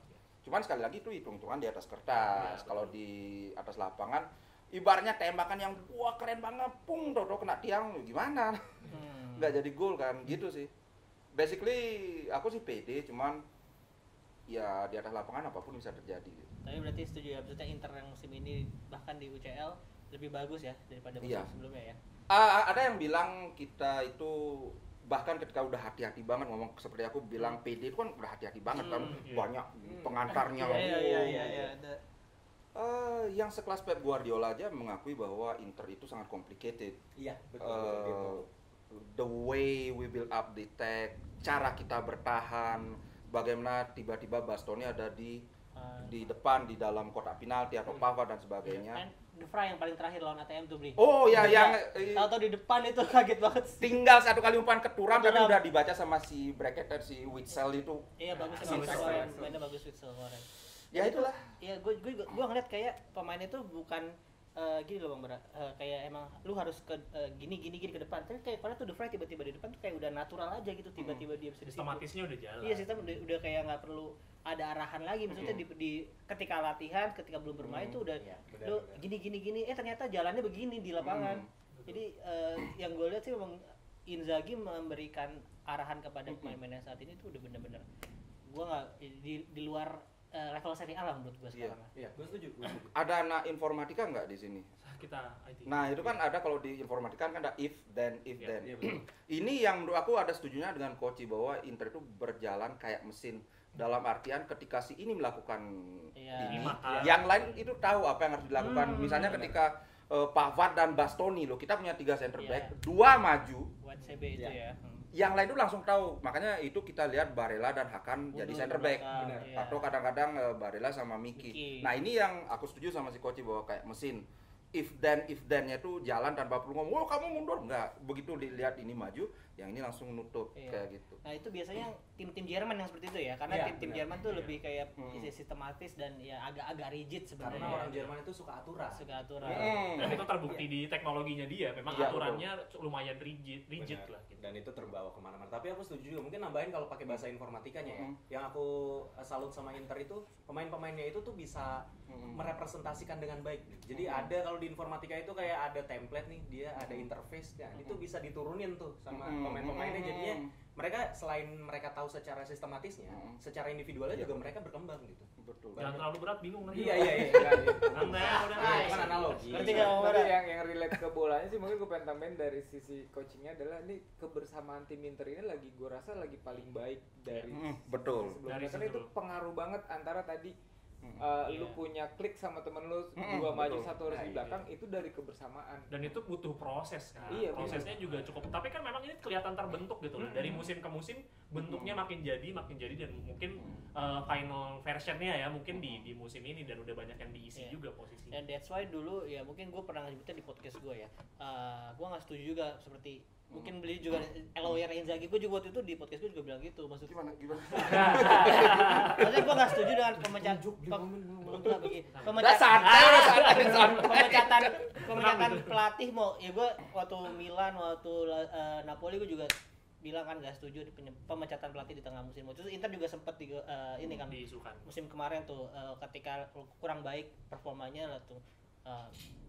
Cuman sekali lagi itu hitung-hitungan di atas kertas. Kalau di atas lapangan ibaratnya tembakan yang wah keren banget, pung toto kena tiang gimana? Nggak jadi gol kan gitu sih. Basically aku sih pede, cuman ya di atas lapangan apapun bisa terjadi. Tapi berarti setuju ya, maksudnya Inter yang musim ini bahkan di UCL lebih bagus ya daripada musim sebelumnya ya. Ada yang bilang kita itu bahkan ketika udah hati-hati banget ngomong seperti aku bilang PD itu kan udah hati-hati banget kan banyak pengantarnya. Iya. Yang sekelas Pep Guardiola aja mengakui bahwa Inter itu sangat complicated. Iya, betul. The way we build up the attack, cara kita bertahan, bagaimana tiba-tiba Bastoni ada di depan di dalam kotak penalti atau Pava dan sebagainya. Kan De Vrij yang paling terakhir lawan ATM tuh Bli. Oh ya, yang tahu di depan itu kaget banget. tinggal satu kali umpan keturam tapi udah dibaca sama si bracketer si Witsel itu. Iya bagus mainnya bagus Witsel kemarin. Ya itulah. Iya gue ngeliat kayak pemain itu bukan gini loh Bang Bara, kayak emang lu harus ke gini ke depan. Tapi kayak pada tuh De Vrij tiba-tiba di depan tuh kayak udah natural aja gitu, tiba-tiba dia bisa di situ. Sistematisnya udah jalan. Iya, sistem udah kayak nggak perlu ada arahan lagi, maksudnya di ketika latihan, ketika belum bermain tuh udah lu gini ternyata jalannya begini di lapangan. Jadi yang gue lihat sih memang Inzaghi memberikan arahan kepada pemain-pemain yang saat ini tuh udah bener-bener gue nggak di luar level Serie A lah menurut gue sekarang. Iya, gue setuju. Ada anak informatika nggak di sini? Kita IT. Nah itu kan ada kalau di informatika kan ada if then. Ini yang menurut aku ada setujunya dengan Koci bahwa Inter itu berjalan kayak mesin. Dalam artian ketika si ini melakukan ini, yang lain itu tahu apa yang harus dilakukan. Misalnya ketika Pavard dan Bastoni loh, kita punya 3 center back, 2 maju. Buat CB itu ya. yang lain tuh langsung tahu. Makanya itu kita lihat Barella dan Hakan jadi center back. Benar. Iya. Atau kadang-kadang Barella sama Miki. Nah, ini yang aku setuju sama si Koci bahwa kayak mesin if then-nya tuh jalan tanpa perlu ngomong, "Oh, kamu mundur." Enggak. Begitu dilihat ini maju, yang ini langsung nutup kayak gitu. Nah, itu biasanya tim-tim Jerman yang seperti itu ya. Karena tim-tim Jerman tuh lebih kayak sistematis dan ya agak rigid sebenarnya. Karena orang Jerman itu suka aturan. Dan itu terbukti di teknologinya dia. Memang aturannya lumayan rigid lah gitu. Dan itu terbawa kemana-mana. Tapi aku setuju juga. Mungkin nambahin kalau pakai bahasa informatikanya ya. Yang aku salut sama Inter itu pemain-pemainnya itu tuh bisa merepresentasikan dengan baik. Jadi ada kalau di informatika itu kayak ada template nih, dia ada interface, dan itu bisa diturunin tuh sama pemain-pemainnya. Jadinya mereka selain mereka tahu secara sistematisnya, secara individualnya juga mereka berkembang gitu. Betul. Jangan terlalu berat, bingung nanti. Iya. Kan analogi. Ngerti nggak, Om? Tapi yang relate ke bolanya sih mungkin gue pengen tambahin dari sisi coachingnya adalah ini kebersamaan tim Inter ini lagi gue rasa lagi paling baik dari betul. sebelumnya. Dari Karena itu sebelum. pengaruh banget antara tadi lu punya klik sama temen lu, dua maju satu harus di belakang, itu dari kebersamaan. Dan itu butuh proses kan. Iya, prosesnya juga cukup. Tapi kan memang ini kelihatan terbentuk gitu loh. Dari musim ke musim bentuknya makin jadi dan mungkin final versionnya ya mungkin di musim ini dan udah banyak yang diisi juga posisinya. Dan that's why dulu ya mungkin gue pernah nyebutnya di podcast gue ya. Gue nggak setuju juga seperti mungkin beli juga Eloyer Inzaghi. Gue juga waktu itu di podcast gue juga bilang gitu. Maksudnya gue nggak setuju dengan pemecatan pelatih. Mau ya gue waktu Milan, waktu Napoli gue juga bilang kan nggak setuju di pemecatan pelatih di tengah musim. Terus Inter juga sempat ini kan diisukan musim kemarin tuh ketika kurang baik performanya lah tuh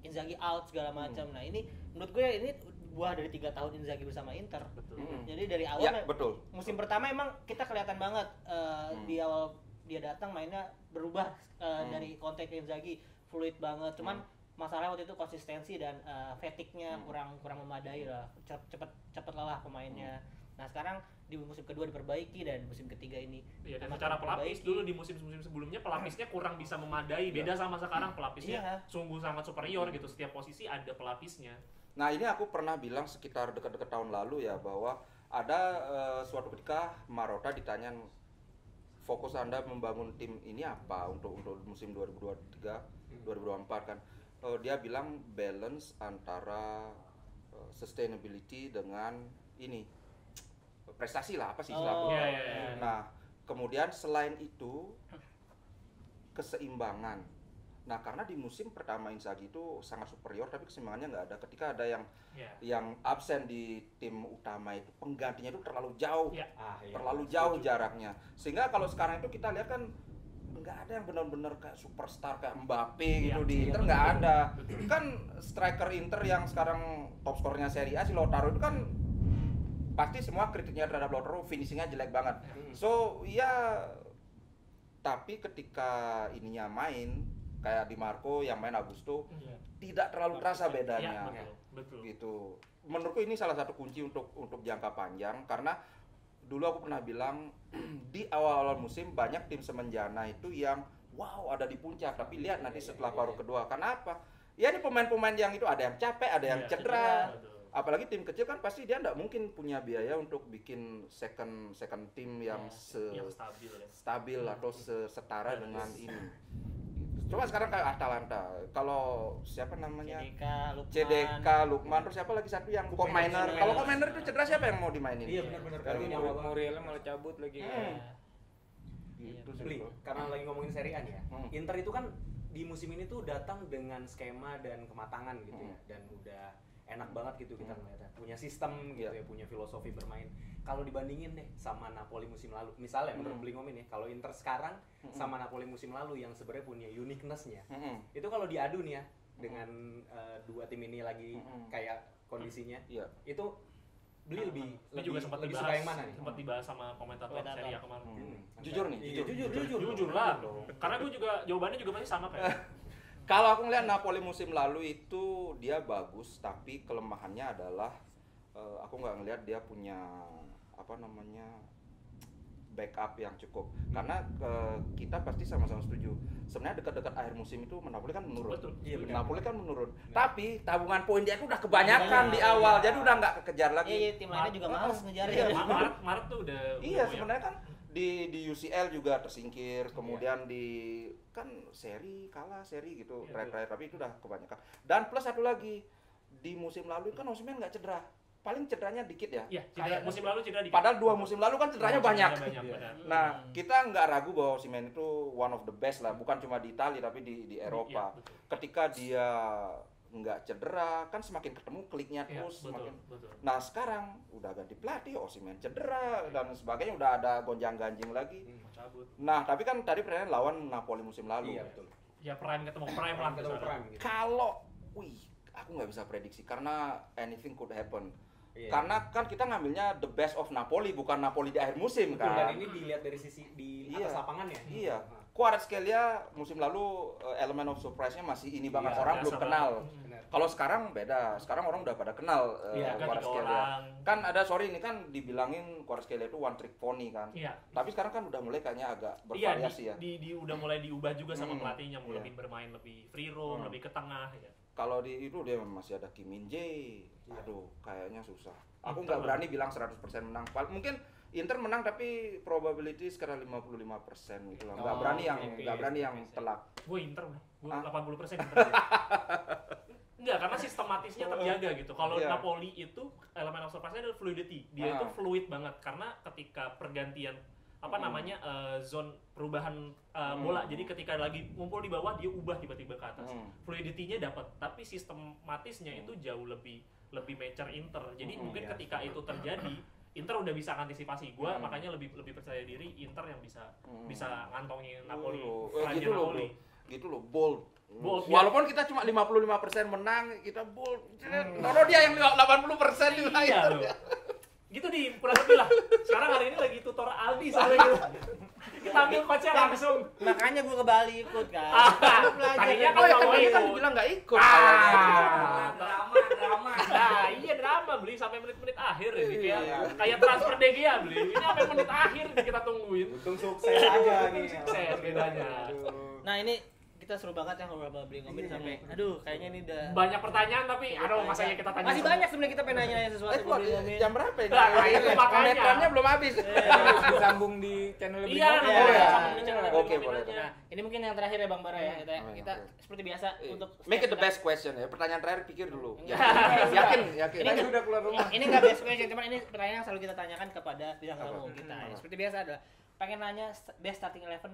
Inzaghi out segala macam. Nah ini menurut gue ini buah dari 3 tahun Inzaghi bersama Inter. Betul. Jadi dari awal betul. Musim pertama emang kita kelihatan banget di awal dia datang mainnya berubah dari konteks Inzaghi fluid banget. Cuman masalahnya waktu itu konsistensi dan fatigue-nya kurang memadai lah. Cepet lelah pemainnya. Nah sekarang di musim kedua diperbaiki dan musim ketiga ini ya, dan secara pelapis dulu di musim-musim sebelumnya pelapisnya kurang bisa memadai, beda sama sekarang pelapisnya sungguh sangat superior gitu, setiap posisi ada pelapisnya. Nah, ini aku pernah bilang sekitar dekat-dekat tahun lalu ya, bahwa ada suatu ketika Marotta ditanya fokus Anda membangun tim ini apa untuk musim 2023 2024 kan. Dia bilang balance antara sustainability dengan ini prestasi lah, apa sih istilahnya. Nah, kemudian selain itu keseimbangan. Nah, karena di musim pertama Inzaghi itu sangat superior, tapi keseimbangannya nggak ada. Ketika ada yang absen di tim utama itu, penggantinya itu terlalu jauh, terlalu jauh jaraknya. Sehingga kalau sekarang itu kita lihat kan nggak ada yang benar-benar kayak superstar kayak Mbappe gitu di Inter, nggak ada. Kan striker Inter yang sekarang top skornya Serie A si Lautaro itu kan pasti semua kritiknya terhadap Lautaro, finishingnya jelek banget. So ya, tapi ketika ininya main kayak Di Marco yang main Augusto, tidak terlalu terasa bedanya. Betul. Gitu. Menurutku ini salah satu kunci untuk jangka panjang, karena dulu aku pernah bilang di awal-awal musim banyak tim semenjana itu yang wow ada di puncak, tapi lihat nanti setelah paruh kedua. Kenapa? Ya ini pemain-pemain yang itu ada yang capek, ada yang cedera. Apalagi tim kecil kan pasti dia nggak mungkin punya biaya untuk bikin second team yang stabil atau setara dengan ini. Coba sekarang kayak Atalanta, kalau siapa namanya CDK, Lukman, terus siapa lagi satu yang Commander. Kalau Commander itu cedera siapa yang mau dimainin? Iya benar-benar. Muriel malah cabut lagi. Gitu sih. Karena lagi ngomongin Serie A nih ya. Inter itu kan di musim ini tuh datang dengan skema dan kematangan gitu ya, dan udah enak banget gitu kita ngeliatnya, punya sistem gitu ya, punya filosofi bermain. Kalau dibandingin deh sama Napoli musim lalu, misalnya menurut Beli ngomongin ya, kalau Inter sekarang sama Napoli musim lalu yang sebenarnya punya uniqueness-nya, itu kalau diadu nih ya dengan dua tim ini lagi kayak kondisinya, itu Beli lebih juga sempat lebih dibahas, suka yang mana nih? sempat dibahas sama komentator Serie A kemarin. Jujur nih, jujur lah dong. Karena gue juga jawabannya juga pasti sama kayak. Kalau aku ngeliat Napoli musim lalu itu dia bagus, tapi kelemahannya adalah aku nggak ngeliat dia punya apa namanya backup yang cukup. Karena kita pasti sama-sama setuju. Sebenarnya dekat-dekat akhir musim itu Napoli kan menurun. Betul. Iya, benar. Napoli kan menurun. Tapi tabungan poin dia itu udah kebanyakan di awal. Jadi udah nggak kekejar lagi. Iya, tim lainnya juga males ngejar Iya, ya. Maret tuh udah Iya, sebenarnya kan di UCL juga tersingkir, kemudian di kan seri gitu, Iya, terakhir tapi itu udah kebanyakan. Dan plus satu lagi, di musim lalu kan Osimhen nggak cedera, paling cederanya dikit ya. Iya, musim lalu cedera dikit. Padahal 2 musim lalu kan cederanya banyak. benar. Nah, kita nggak ragu bahwa Osimhen itu one of the best lah, bukan cuma di Italia tapi di Eropa. Iya, betul. Ketika dia nggak cedera, kan semakin ketemu kliknya Iya, terus, semakin. betul. Nah sekarang udah ganti pelatih, Osimhen cedera dan sebagainya, udah ada gonjang-ganjing lagi. Cabut. Nah tapi kan tadi pertandingan lawan Napoli musim lalu. Iya, betul. Ya prime ketemu prime lah. Ketemu misalnya. prime gitu. Kalau, aku nggak bisa prediksi karena anything could happen. Iya. Karena kan kita ngambilnya the best of Napoli, bukan Napoli di akhir musim Betul, dan kan. ini dilihat dari sisi di Iya. atas lapangannya. Iya. Nah, Kvaratskhelia musim lalu elemen of surprise-nya masih ini banget, Iya, orang biasa belum banget. kenal. benar. Kalau sekarang beda, sekarang orang udah pada kenal Iya, Kan 3 Kvaratskhelia. orang. Kan ada ini kan dibilangin Kvaratskhelia itu one trick pony kan. Iya. Tapi sekarang kan udah mulai kayaknya agak Iya, bervariasi ya. udah mulai diubah juga sama Hmm, pelatihnya, mau iya. lebih bermain lebih free roam, lebih ke tengah ya. Kalau di itu dia masih ada Kim Min Jae. Aduh, kayaknya susah. Aku Inter nggak berani bilang 100% menang. Mungkin Inter menang tapi probability sekitar 55% gitu lah. Nggak Oh, berani yang tipis, nggak berani yang tipis ya. telak. Gue Inter, gue Hah? 80% Inter. Enggak, karena sistematisnya terjaga gitu. Kalau Iya. Napoli itu elemen of surprise-nya adalah fluidity. Dia itu fluid banget karena ketika pergantian namanya zone perubahan bola. Jadi ketika lagi ngumpul di bawah dia ubah tiba-tiba ke atas. Fluidity-nya dapat, tapi sistematisnya itu jauh lebih mature Inter. Jadi mungkin iya. ketika itu terjadi Inter udah bisa antisipasi. Gua makanya lebih percaya diri Inter yang bisa ngantongin Napoli. Perannya Gitu loh, Napoli. gitu loh, bold. Bold, Walaupun kita cuma 55% menang, kita bold. Nono dia yang 80% juga Iya Inter. loh. Gitu di kurang lebih lah. Sekarang hari ini lagi tutor Aldi soalnya gitu. Kita ambil coachnya langsung. Makanya gue ke Bali ikut kan. Tadinya Oh ya kan mau tadi kan ikut. bilang nggak ikut. Drama. Nah, iya drama beli sampai menit-menit akhir ini kayak transfer De Gea beli. Ini sampai menit akhir kita tungguin. Untung sukses aja nih. Sukses bedanya. Nah ini kita seru banget ya ngobrol beli ngobrol sampai aduh kayaknya ini udah Banyak pertanyaan tapi aduh masanya kita tanya. masih banyak sebenarnya kita pengen nanya sesuatu Keluar Beli Ngobrol. jam berapa ini? Nah, itu makanya. Komentarnya belum habis. Harus disambung di channel lebih Iya, ngobrol. iya. boleh. Iya. Sama di channel Oke, Lebih boleh. Ngobrol aja. Nah ini mungkin yang terakhir ya Bang Bara ya kita oke. seperti biasa untuk Make it the best question ya. Pertanyaan terakhir pikir dulu. Iya. Yakin. Ini Tadi udah keluar rumah. ini nggak best question cuman ini pertanyaan yang selalu kita tanyakan kepada bidang tamu kita ya. Seperti biasa adalah pengen nanya best starting 11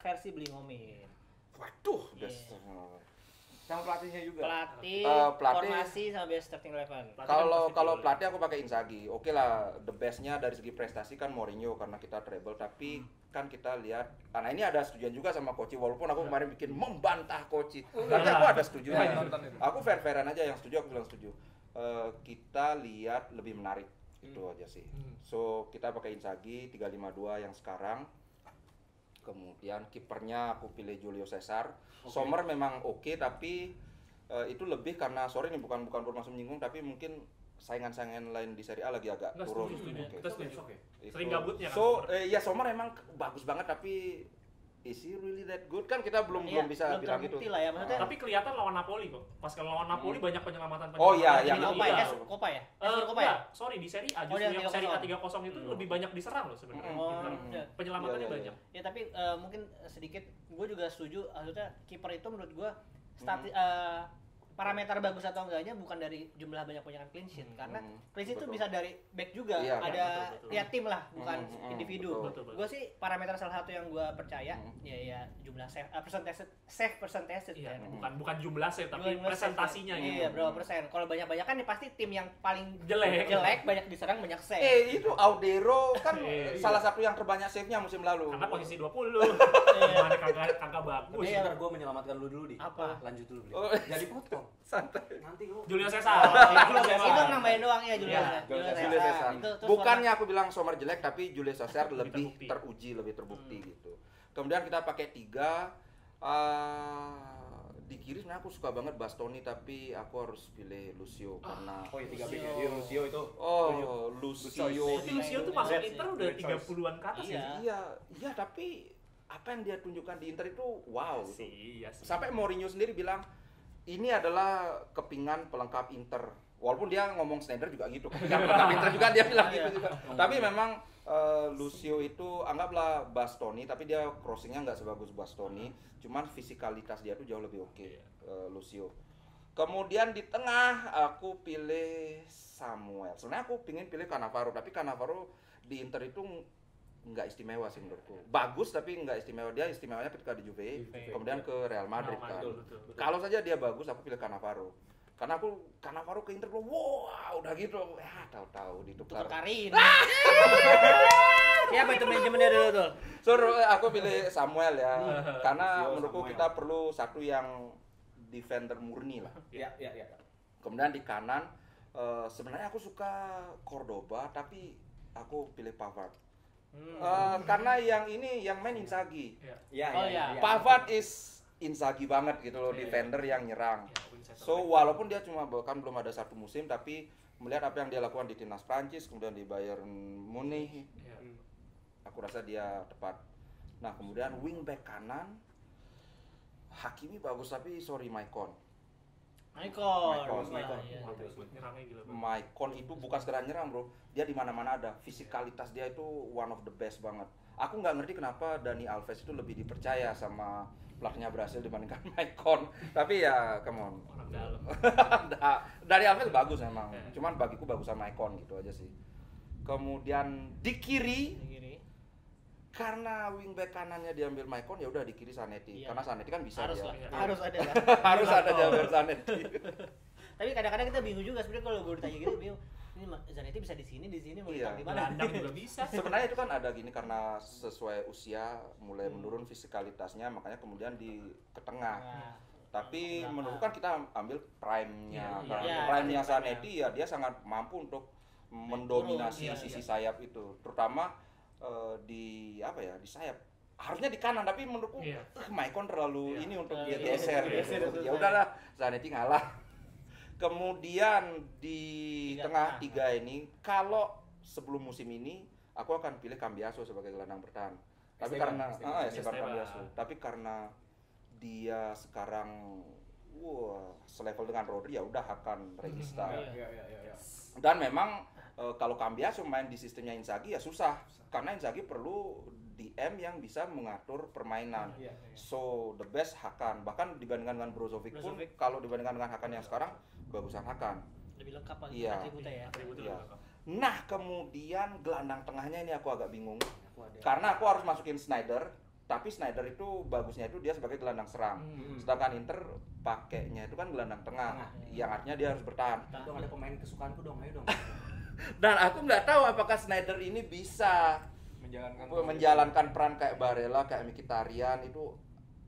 versi Beli Ngomin. Waduh, Iya. Sama pelatihnya juga. Pelatih, pelatih. formasi sama best starting 11. Kalau pelatih aku pakai Inzaghi. Oke lah, the bestnya dari segi prestasi kan Mourinho karena kita treble. Tapi kan kita lihat, nah ini ada setujuan juga sama Koci. Walaupun aku kemarin bikin membantah Koci, tapi aku ada setuju. Aku fair-fairan aja, yang setuju aku bilang setuju. Kita lihat lebih menarik, itu aja sih. So kita pakai Inzaghi 352 yang sekarang. Kemudian kipernya aku pilih Julio Cesar. Sommer memang oke, tapi itu lebih karena ini bukan bermaksud menyinggung, tapi mungkin saingan-saingan lain di Serie A lagi agak Enggak turun. setuju. Oke. Kita setuju. Itu. Sering gabutnya kan. So ya Sommer emang bagus banget, tapi is he really that good? Kan kita belum bisa bilang gitu. terbukti lah ya maksudnya. Tapi kelihatan lawan Napoli kok. Pas kalau lawan Napoli banyak penyelamatan. Oh, iya, yang Copa iya. ya, Copa ya? Copa ya? Enggak, sorry di Serie A Oh, justru dia yang Serie A 3-0. 3-0 itu lebih banyak diserang loh sebenarnya. Oh, Inter. iya. Penyelamatannya Iya, iya, banyak. Ya tapi mungkin sedikit gue juga setuju maksudnya kiper itu menurut gue parameter bagus atau enggaknya bukan dari jumlah banyak clean sheet karena clean sheet itu Betul. bisa dari back juga Iya, ada betul. ya tim lah bukan individu. Betul. Gue sih parameter salah satu yang gue percaya ya jumlah save percentage Iya, kan. bukan jumlah save tapi Jumlah save, presentasinya kan. gitu. Iya, berapa persen? Kalau banyak-banyak nih pasti tim yang paling Jelek. banyak diserang, banyak save. Itu Audero kan Iya. salah satu yang terbanyak save-nya musim lalu. Karena posisi 20. Mana kagak bagus. Iya. Bentar, gue menyelamatkan lu dulu di. Apa? Lanjut dulu beli. Oh. Jadi potong. Santai. Nanti lu. Julio Cesar. Itu nambahin doang ya Julio. Iya, Julio Julio Cesar. Itu terus Bukannya aku bilang Sommer jelek, tapi Julio Cesar lebih terbukti. terbukti gitu. Kemudian kita pakai 3 di di kiri sebenarnya aku suka banget Bastoni tapi aku harus pilih Lucio karena Oh, ya 3 back ya. Iya, Lucio itu. Lucio Tapi Lucio tuh masuk Inter udah 30-an ke atas ya. iya tapi apa yang dia tunjukkan di Inter itu wow gitu. Iya sih. Sampai Mourinho sendiri bilang ini adalah kepingan pelengkap Inter. Walaupun dia ngomong Sneijder juga gitu, kepingan pelengkap Inter juga dia bilang gitu juga. Tapi memang Lucio itu anggaplah Bastoni, tapi dia crossingnya nggak sebagus Bastoni, cuman fisikalitas dia tuh jauh lebih oke, Lucio. Kemudian di tengah aku pilih Samuel. Sebenarnya aku pingin pilih Cannavaro, tapi Cannavaro di Inter itu nggak istimewa sih menurutku. Bagus tapi nggak istimewa. Dia istimewanya ketika di Juve, kemudian ke Real Madrid kan. Betul. Kalau saja dia bagus, aku pilih Cannavaro. Karena aku Cannavaro ke Inter, wow, udah gitu. Ya, tahu-tahu ditukar. Tukarin. Siapa itu manajemennya dulu tuh? Aku pilih Samuel ya. Karena menurutku Samuel. kita perlu satu yang defender murni lah. Iya. Kemudian di kanan sebenarnya aku suka Cordoba tapi aku pilih Pavard. Karena yang main Inzaghi. Iya. Pavard is Inzaghi banget gitu loh, defender yang nyerang. So walaupun dia cuma bahkan belum ada satu musim tapi melihat apa yang dia lakukan di timnas Prancis kemudian di Bayern Munich, aku rasa dia tepat. Nah kemudian wingback kanan Hakimi bagus tapi sorry Maicon. Nyerangnya gila banget. Maicon itu bukan sekedar nyerang bro, dia di mana-mana ada. Fisikalitas dia itu one of the best banget. Aku nggak ngerti kenapa Dani Alves itu lebih dipercaya sama pelatihnya Brasil dibandingkan Maicon. Tapi ya, come on. Orang dalam. Dani Alves bagus memang. Cuman bagiku bagusan Maicon gitu aja sih. Kemudian di kiri, karena wingback kanannya diambil Maicon ya udah di kiri Zanetti. Karena Zanetti kan bisa harus dia. lah. Harus ada lah. Harus ada Javier Zanetti. Tapi kadang-kadang kita bingung juga sebenarnya kalau gue ditanya gitu bingung. Ini Zanetti bisa di sini mau Iya. ditaruh di mana? Gelandang juga bisa. Sebenarnya itu kan ada gini karena sesuai usia mulai menurun fisikalitasnya makanya kemudian ke tengah. Nah, Tapi belakang. menurutku kan kita ambil prime-nya. Iya, Kan. iya, Prime-nya iya, Zanetti ya dia sangat mampu untuk mendominasi Iya, sisi sayap itu, terutama di sayap. Harusnya di kanan tapi menurutku Maicon terlalu ini untuk dia geser. Geser. Ya udahlah, Zanetti ngalah. Kemudian di tengah tiga ini, kalau sebelum musim ini aku akan pilih Cambiaso sebagai gelandang bertahan. Tapi Esteban. Cambiaso. Tapi karena dia sekarang selevel dengan Rodri ya udah akan Regista. Iya. Dan memang kalau Cambiaso main di sistemnya Inzaghi ya susah karena Inzaghi perlu DM yang bisa mengatur permainan. So the best Hakan. Bahkan dibandingkan dengan Brozovic pun kalau dibandingkan dengan Hakan yang sekarang bagusan Hakan. Lebih lengkap lagi Iya. atributnya ya. Iya. Nah kemudian gelandang tengahnya ini aku agak bingung karena aku harus masukin Sneijder. Tapi Sneijder itu bagusnya itu dia sebagai gelandang serang. Sedangkan Inter pakainya itu kan gelandang tengah, yang artinya dia harus bertahan. Dong ada pemain kesukaanku dong, ayo dong. Dan aku nggak tahu apakah Sneijder ini bisa menjalankan peran kayak Barella, kayak Mkhitaryan itu.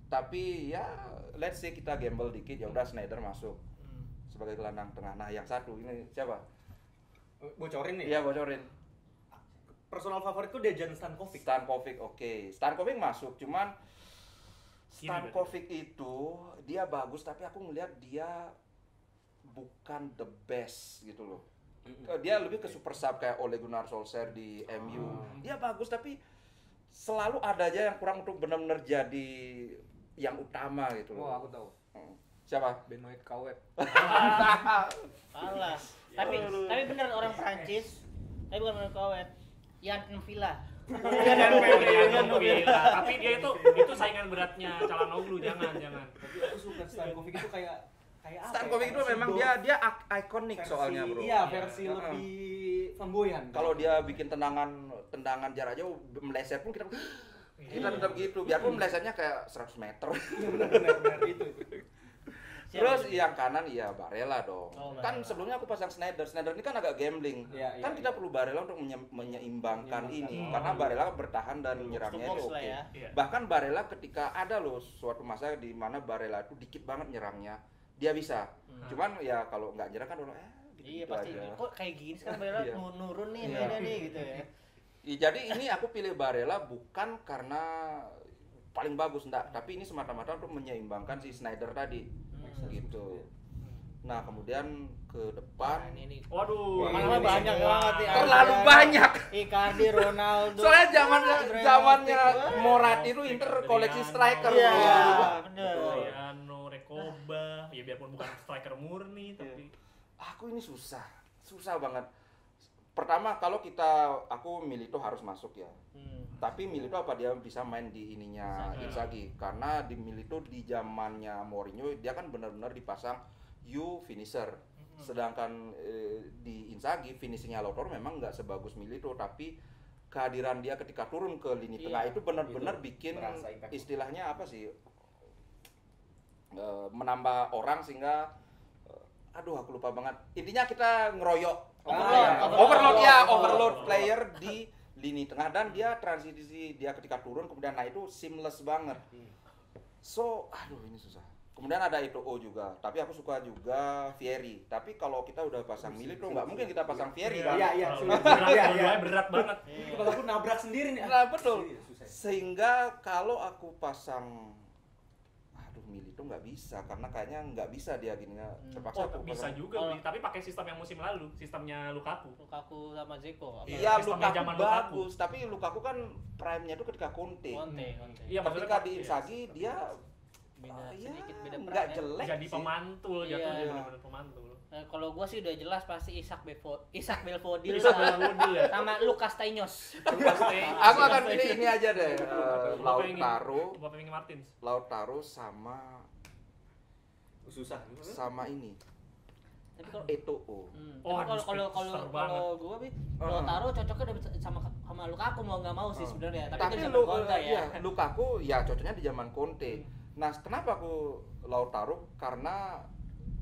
Tapi ya let's say kita gamble dikit ya udah Sneijder masuk sebagai gelandang tengah. Nah yang satu ini siapa? Bocorin nih. Iya bocorin. Personal favoritku Dejan Stankovic. Stankovic oke. Stankovic masuk, cuman Stankovic itu dia bagus tapi aku ngelihat dia bukan the best gitu loh. Dia lebih ke super sub kayak Ole Gunnar Solskjaer di MU. Dia bagus tapi selalu ada aja yang kurang untuk benar-benar jadi yang utama gitu loh. Oh, aku tahu. Siapa? Benoit Cowet. Salah. Tapi benar orang Prancis. Tapi bukan orang Kowet. Yan Villa. Tapi dia itu saingan beratnya Calhanoglu, jangan. Tapi aku suka Stankovic itu kayak apa? Stankovic itu memang dia ikonik soalnya bro. Iya, versi lebih flamboyan. Kalau dia bikin tendangan jarak jauh meleset pun kita tetap gitu. Biarpun melesetnya kayak 100 meter. Benar itu. Terus yang kanan iya Barella dong. Kan Barella. sebelumnya aku pasang Sneijder. Sneijder ini kan agak gambling. Kan kita perlu Barella untuk menyeimbangkan ini. Karena Barella bertahan dan nyerangnya itu oke. Ya. Bahkan Barella ketika ada loh suatu masa di mana Barella itu dikit banget nyerangnya. Dia bisa. Cuman ya kalau nggak nyerang kan orang Iya gitu pasti. aja. Kok kayak gini sekarang Barella Iya. nurun nih Iya. mainnya nih gitu ya. Jadi ini aku pilih Barella bukan karena paling bagus enggak, tapi ini semata-mata untuk menyeimbangkan si Snyder tadi. Gitu. Nah, kemudian ke depan ini Waduh. malah banyak banget ya. terlalu banyak. Icardi, Ronaldo. Soalnya zamannya Moratti itu Inter koleksi striker. Iya, bro. bener. Adriano, Recoba, ya biarpun bukan striker murni tapi Aku ini susah banget. Pertama kalau aku Milito harus masuk ya. Tapi Milito apa dia bisa main di ininya Inzaghi? Karena di Milito di zamannya Mourinho dia kan benar-benar dipasang finisher. Sedangkan di Inzaghi finishingnya Lautaro memang nggak sebagus Milito, tapi kehadiran dia ketika turun ke lini tengah itu benar-benar bikin istilahnya apa sih? Menambah orang sehingga aku lupa banget. Intinya kita ngeroyok overload player di lini tengah, dan dia transisi dia ketika turun kemudian naik itu seamless banget. So, ini susah. Kemudian ada Eto'o juga, tapi aku suka juga Vieri. Tapi kalau kita udah pasang Milito nggak mungkin kita pasang Vieri kan? Iya. Berat banget. Kalau aku nabrak sendiri nih. Nah, betul. Sehingga kalau aku pasang Milito nggak bisa, karena kayaknya nggak bisa dia gini terpaksa. Bisa juga beli, tapi pakai sistem yang musim lalu, sistemnya Lukaku sama Dzeko. Iya, Lukaku bagus, tapi Lukaku kan prime-nya itu ketika Conte. Iya, ketika di Inzaghi dia nggak jelek jadi sih. pemantul, jatuhnya benar-benar pemantul. Kalau gua sih udah jelas pasti Isak Belfodil ya. sama Lucas Tainhos. Aku akan pilih ini aja deh, Lautaro sama ini. Tapi kalau Eto'o. Kalau gua Lautaro cocoknya sama Lukaku mau nggak mau sih sebenarnya. Tapi Lukaku ya cocoknya di zaman Conte. Nah, kenapa aku Lautaro? Karena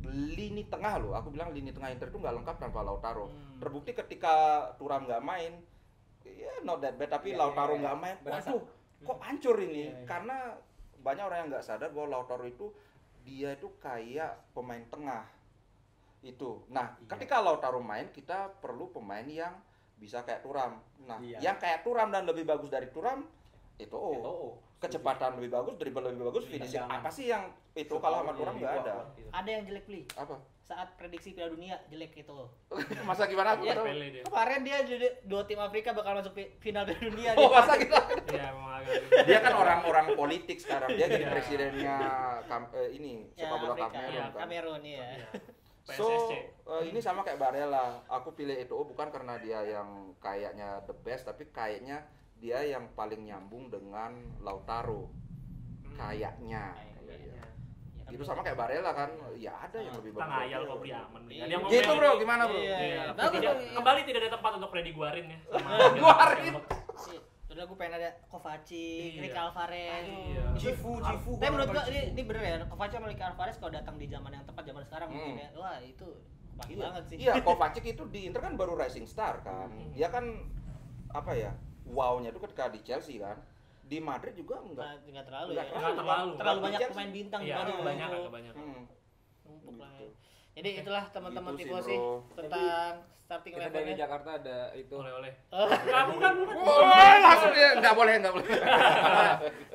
lini tengah loh, aku bilang lini tengah Inter itu nggak lengkap tanpa Lautaro. Terbukti ketika Thuram nggak main, not that bad, tapi Lautaro nggak main, waduh, kok hancur ini? Karena banyak orang yang nggak sadar bahwa Lautaro itu dia itu kayak pemain tengah itu. Nah, ketika Lautaro main, kita perlu pemain yang bisa kayak Thuram. Nah, yang kayak Thuram dan lebih bagus dari Thuram itu kecepatan lebih bagus, dribble lebih bagus, finishing apa sih yang itu kalau sama Thuram nggak ada. Ada yang jelek beli. Apa? Saat prediksi Piala Dunia jelek itu. Masa gimana aku tahu? Kemarin dia dua tim Afrika bakal masuk final Piala Dunia. Masa gitu? Iya, memang agak. Dia kan orang politik sekarang. Dia jadi presidennya ini sepak bola Kamerun ya. So, ini sama kayak Barella. Aku pilih Eto'o bukan karena dia yang kayaknya the best, tapi kayaknya dia yang paling nyambung dengan Lautaro. Kayaknya. Itu sama kayak Barella kan, ya ada yang lebih bagus. Ngayal kok beli aman. Gitu bro, gimana bro? Kembali tidak ada tempat untuk Freddy Guarin ya. Guarin. Udah gue pengen ada Kovacic, Rick Alvarez, Cifu. Tapi menurut gue ini bener ya, Kovacic sama Rick Alvarez kalau datang di zaman yang tepat, zaman sekarang mungkin ya, wah itu pagi banget sih. Iya, Kovacic itu di Inter kan baru rising star kan. Dia kan apa ya? Wow-nya itu ketika di Chelsea kan. Di Madrid juga enggak terlalu banyak pemain bintang kebanyakan. Numpuk lah ya. Jadi itulah teman-teman tifosi tentang starting level dari Jakarta ada itu oleh-oleh. Bukan. Langsung dia enggak boleh.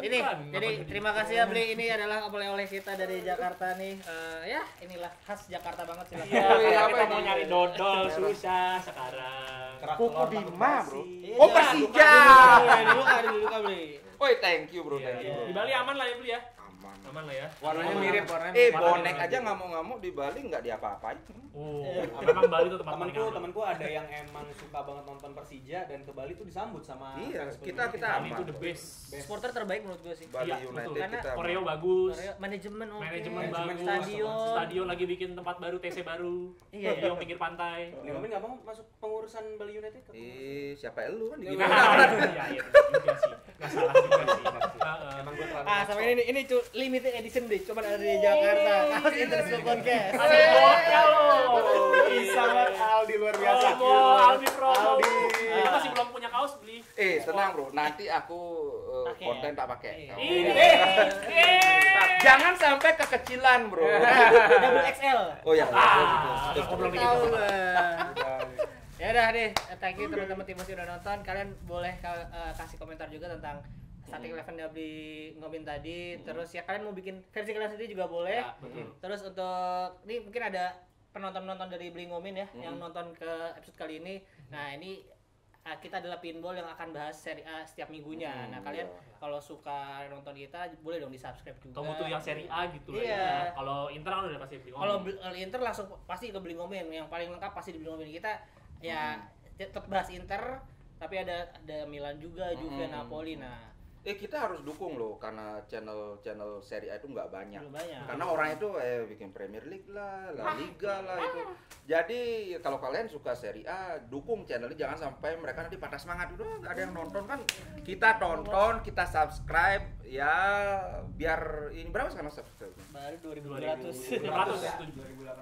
Ini jadi terima kasih ya Bli, ini adalah oleh-oleh kita dari Jakarta nih. Ya, inilah khas Jakarta banget sih. Kita mau nyari dodol susah sekarang. Kuku Bima, Bro. Oh, Persija. Dulu Bli. Woi, thank you bro. Di Bali aman lah ya Bli ya? Aman lah ya. Warnanya mirip. Bonek aja ngamuk-ngamuk di Bali nggak diapa-apain. Memang Bali tuh tempat temanku ada yang emang suka banget nonton Persija dan ke Bali tuh disambut sama kita Bali itu the best. Supporter terbaik menurut gue sih. Bali United kita. Koreo bagus. Manajemen bagus. Stadion lagi bikin tempat baru, TC baru. Stadion pinggir pantai. Ngapain nggak mau masuk pengurusan Bali United? Siapa elu kan? Iya juga sih. Nggak salah juga sih. Emang gue terlalu. Sama ini limited edition deh, cuma ada di Jakarta. Kasih interest podcast. Ada bokal loh. Sangat Aldi luar biasa. Aldi promo. Kita masih belum punya kaos Bli. Tenang bro, nanti aku konten tak pakai. Jangan sampai kekecilan bro. Double XL. Oh ya. Belum Ya udah deh, thank you teman-teman Tifosi udah nonton. Kalian boleh kasih komentar juga tentang Static Eleven udah beli Ngomin tadi, terus ya kalian mau bikin versi kalian sendiri juga boleh. Ya, betul. Terus untuk ini mungkin ada penonton-penonton dari Beli Ngomin ya yang nonton ke episode kali ini. Nah, ini kita adalah Pinball yang akan bahas seri A setiap minggunya. Nah, kalian kalau suka nonton kita boleh dong di-subscribe juga. Kalau butuh yang seri A gitu Iya. ya. Kalau Inter kan udah pasti beli Kalau Inter langsung pasti ke Beli Ngomin. Yang paling lengkap pasti di Beli Ngomin. Kita ya tetap bahas Inter, tapi ada Milan juga, Juve, Napoli. Nah, Kita harus dukung loh, karena channel Serie A itu nggak banyak. belum banyak. Karena orang itu bikin Premier League lah, La Liga lah itu. Jadi kalau kalian suka Serie A, dukung channelnya, jangan sampai mereka nanti patah semangat. Udah nggak ada yang nonton kan? Kita tonton, kita subscribe, ya biar ini berapa sekarang subscribe? Baru 2.200.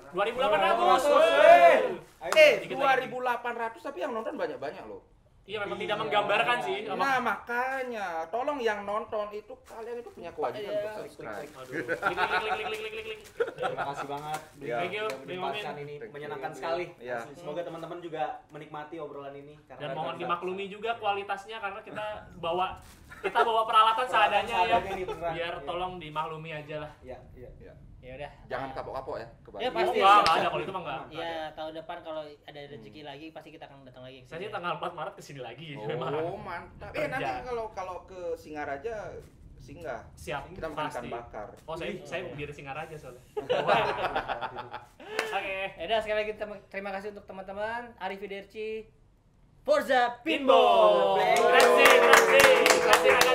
2.800. 2.800 tapi yang nonton banyak-banyak loh. Iya, memang tidak menggambarkan sih. Nah makanya, tolong yang nonton itu kalian itu punya kewajiban untuk subscribe. Aduh. Klik. Terima kasih banget. Ya. Thank you, Beli Ngomin. Ini Thank you. menyenangkan sekali. Ya. Asli. Semoga teman-teman juga menikmati obrolan ini. Dan mohon dimaklumi juga kualitasnya karena kita bawa peralatan seadanya ya. nih, beneran. Biar Iya. tolong dimaklumi aja lah. Iya. Ya udah. Jangan kapok-kapok ya. Ya, pasti. Enggak ada kalau itu mah enggak. Iya, tahun depan kalau ada rezeki lagi pasti kita akan datang lagi. Saya sih tanggal 4 Maret kesini lagi. Oh mantap. Nanti kalau ke Singaraja singgah. Siap. Kita makan ikan pasti. bakar. Oh, saya biar Singaraja soalnya. Oke. Ya udah, sekali lagi terima kasih untuk teman-teman. Arrivederci. Forza Pinball. Grazie.